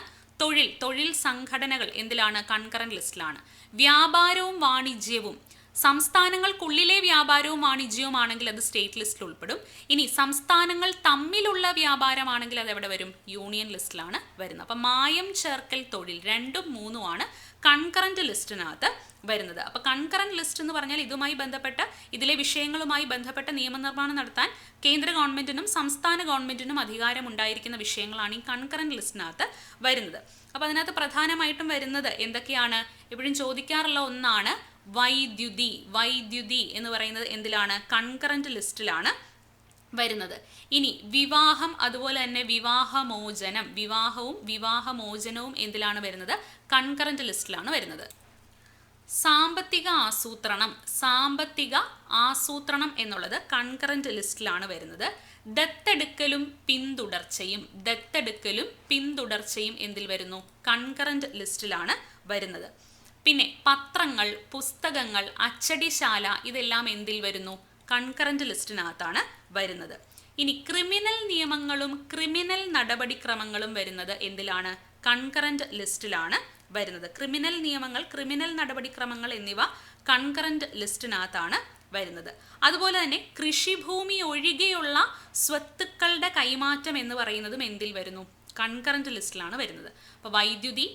തൊഴിൽ സംഘടനകൾ എന്തിലാണ്? കൺകറന്റ് ലിസ്റ്റിലാണ്. വ്യാപാരവും വാണിജ്യവും സംസ്ഥാനങ്ങൾക്കുള്ളിലെ വ്യാപാരവും വാണിജ്യവും ആണെങ്കിൽ അത് സ്റ്റേറ്റ് ലിസ്റ്റിൽ ഉൾപ്പെടും. ഇനി സംസ്ഥാനങ്ങൾ തമ്മിലുള്ള വ്യാപാരമാണെങ്കിൽ അത് എവിടെ വരും? യൂണിയൻ ലിസ്റ്റിലാണ് വരുന്നത്. അപ്പം മായം ചേർക്കൽ തൊഴിൽ 2ഉം 3ഉമാണ് കൺകറന്റ് ലിസ്റ്റിനകത്ത് വരുന്നത്. അപ്പോൾ കൺകറന്റ് ലിസ്റ്റ് എന്ന് പറഞ്ഞാൽ ഇതുമായി ബന്ധപ്പെട്ട ഇതിലെ വിഷയങ്ങളുമായി ബന്ധപ്പെട്ട നിയമനിർമ്മാണം നടത്താൻ കേന്ദ്ര ഗവൺമെന്റിനും സംസ്ഥാന ഗവൺമെന്റിനും അധികാരം ഉണ്ടായിരിക്കുന്ന വിഷയങ്ങളാണ് ഈ കൺകറന്റ് ലിസ്റ്റിനകത്ത് വരുന്നത്. അപ്പോൾ അതിനകത്ത് പ്രധാനമായിട്ടും വരുന്നത് എന്തൊക്കെയാണ്? എപ്പോഴും ചോദിക്കാറുള്ള ഒന്നാണ് വൈദ്യുതി എന്ന് പറയുന്നത് എന്തിലാണ്? കൺകറന്റ് ലിസ്റ്റിലാണ് വരുന്നത്. ഇനി വിവാഹം, അതുപോലെ തന്നെ വിവാഹവും വിവാഹമോചനവും എന്തിലാണ് വരുന്നത്? കൺകറന്റ് ലിസ്റ്റിലാണ് വരുന്നത്. സാമ്പത്തിക ആസൂത്രണം എന്നുള്ളത് കൺകറന്റ് ലിസ്റ്റിലാണ് വരുന്നത്. ദത്തെടുക്കലും പിന്തുടർച്ചയും എന്തിൽ വരുന്നു? കൺകറന്റ് ലിസ്റ്റിലാണ് വരുന്നത്. പിന്നെ പത്രങ്ങൾ, പുസ്തകങ്ങൾ, അച്ചടിശാല ഇതെല്ലാം എന്തിൽ വരുന്നു? കൺകറന്റ് ലിസ്റ്റിനകത്താണ് വരുന്നത്. ഇനി ക്രിമിനൽ നിയമങ്ങളും ക്രിമിനൽ നടപടിക്രമങ്ങളും വരുന്നത് എന്തിലാണ്? കൺകറന്റ് ലിസ്റ്റിലാണ് വരുന്നത്. ക്രിമിനൽ നിയമങ്ങൾ, ക്രിമിനൽ നടപടിക്രമങ്ങൾ എന്നിവ കൺകറന്റ് ലിസ്റ്റിനകത്താണ് വരുന്നത്. അതുപോലെ തന്നെ കൃഷിഭൂമി ഒഴികെയുള്ള സ്വത്തുക്കളുടെ കൈമാറ്റം എന്ന് പറയുന്നതും എന്തിൽ വരുന്നു? കൺകറന്റ് ലിസ്റ്റിലാണ് വരുന്നത്. അപ്പോൾ വൈദ്യുതി,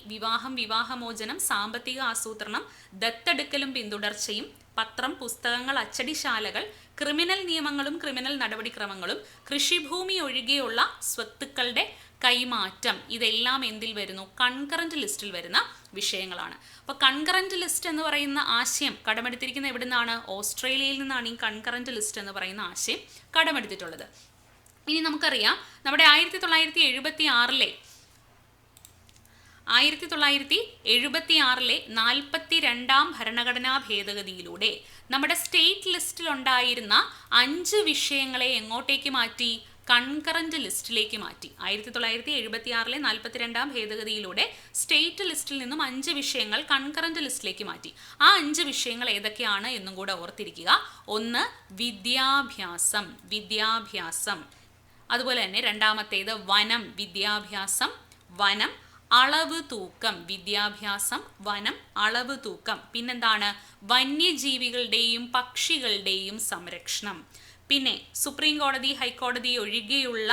വിവാഹമോചനം, സാമ്പത്തിക ആസൂത്രണം, ദത്തെടുക്കലും പിന്തുടർച്ചയും, പത്രം, പുസ്തകങ്ങൾ, അച്ചടിശാലകൾ, ക്രിമിനൽ നിയമങ്ങളും ക്രിമിനൽ നടപടിക്രമങ്ങളും, കൃഷിഭൂമി ഒഴികെയുള്ള സ്വത്തുക്കളുടെ കൈമാറ്റം ഇതെല്ലാം എന്തിൽ വരുന്നു? കൺകറന്റ് ലിസ്റ്റിൽ വരുന്ന വിഷയങ്ങളാണ്. അപ്പോൾ കൺകറന്റ് ലിസ്റ്റ് എന്ന് പറയുന്ന ആശയം കടമെടുത്തിരിക്കുന്ന എവിടെ നിന്നാണ്? ഓസ്ട്രേലിയയിൽ നിന്നാണ് ഈ കൺകറന്റ് ലിസ്റ്റ് എന്ന് പറയുന്ന ആശയം കടമെടുത്തിട്ടുള്ളത്. ഇനി നമുക്കറിയാം നമ്മുടെ 1976 42ാം ഭരണഘടനാ ഭേദഗതിയിലൂടെ നമ്മുടെ സ്റ്റേറ്റ് ലിസ്റ്റിലുണ്ടായിരുന്ന 5 വിഷയങ്ങളെ എങ്ങോട്ടേക്ക് മാറ്റി? കൺകറന്റ് ലിസ്റ്റിലേക്ക് മാറ്റി. 1976 42ാം ഭേദഗതിയിലൂടെ സ്റ്റേറ്റ് ലിസ്റ്റിൽ നിന്നും 5 വിഷയങ്ങൾ കൺകറന്റ് ലിസ്റ്റിലേക്ക് മാറ്റി. ആ 5 വിഷയങ്ങൾ ഏതൊക്കെയാണ് എന്നും കൂടെ ഓർത്തിരിക്കുക. ഒന്ന് വിദ്യാഭ്യാസം, അതുപോലെ തന്നെ രണ്ടാമത്തേത് വനം, വനം, അളവ് തൂക്കം, വനം, അളവ് തൂക്കം. പിന്നെന്താണ്? വന്യജീവികളുടെയും പക്ഷികളുടെയും സംരക്ഷണം. പിന്നെ സുപ്രീം കോടതി, ഹൈക്കോടതി ഒഴികെയുള്ള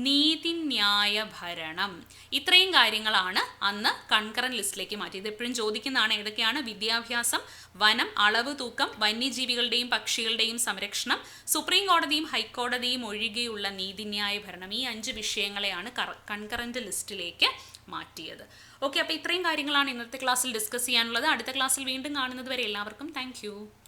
നീതിന്യായ ഭരണം. ഇത്രയും കാര്യങ്ങളാണ് അന്ന് കൺകറന്റ് ലിസ്റ്റിലേക്ക് മാറ്റിയത്. എപ്പോഴും ചോദിക്കുന്നതാണ് ഏതൊക്കെയാണ്? വിദ്യാഭ്യാസം, വനം, അളവ് തൂക്കം, വന്യജീവികളുടെയും പക്ഷികളുടെയും സംരക്ഷണം, സുപ്രീം കോടതിയും ഹൈക്കോടതിയും ഒഴികെയുള്ള നീതിന്യായ ഭരണം. ഈ 5 വിഷയങ്ങളെയാണ് കൺകറന്റ് ലിസ്റ്റിലേക്ക് മാറ്റിയത്. ഓക്കെ, അപ്പോൾ ഇത്രയും കാര്യങ്ങളാണ് ഇന്നത്തെ ക്ലാസ്സിൽ ഡിസ്കസ് ചെയ്യാനുള്ളത്. അടുത്ത ക്ലാസ്സിൽ വീണ്ടും കാണുന്നത് വരെ എല്ലാവർക്കും താങ്ക്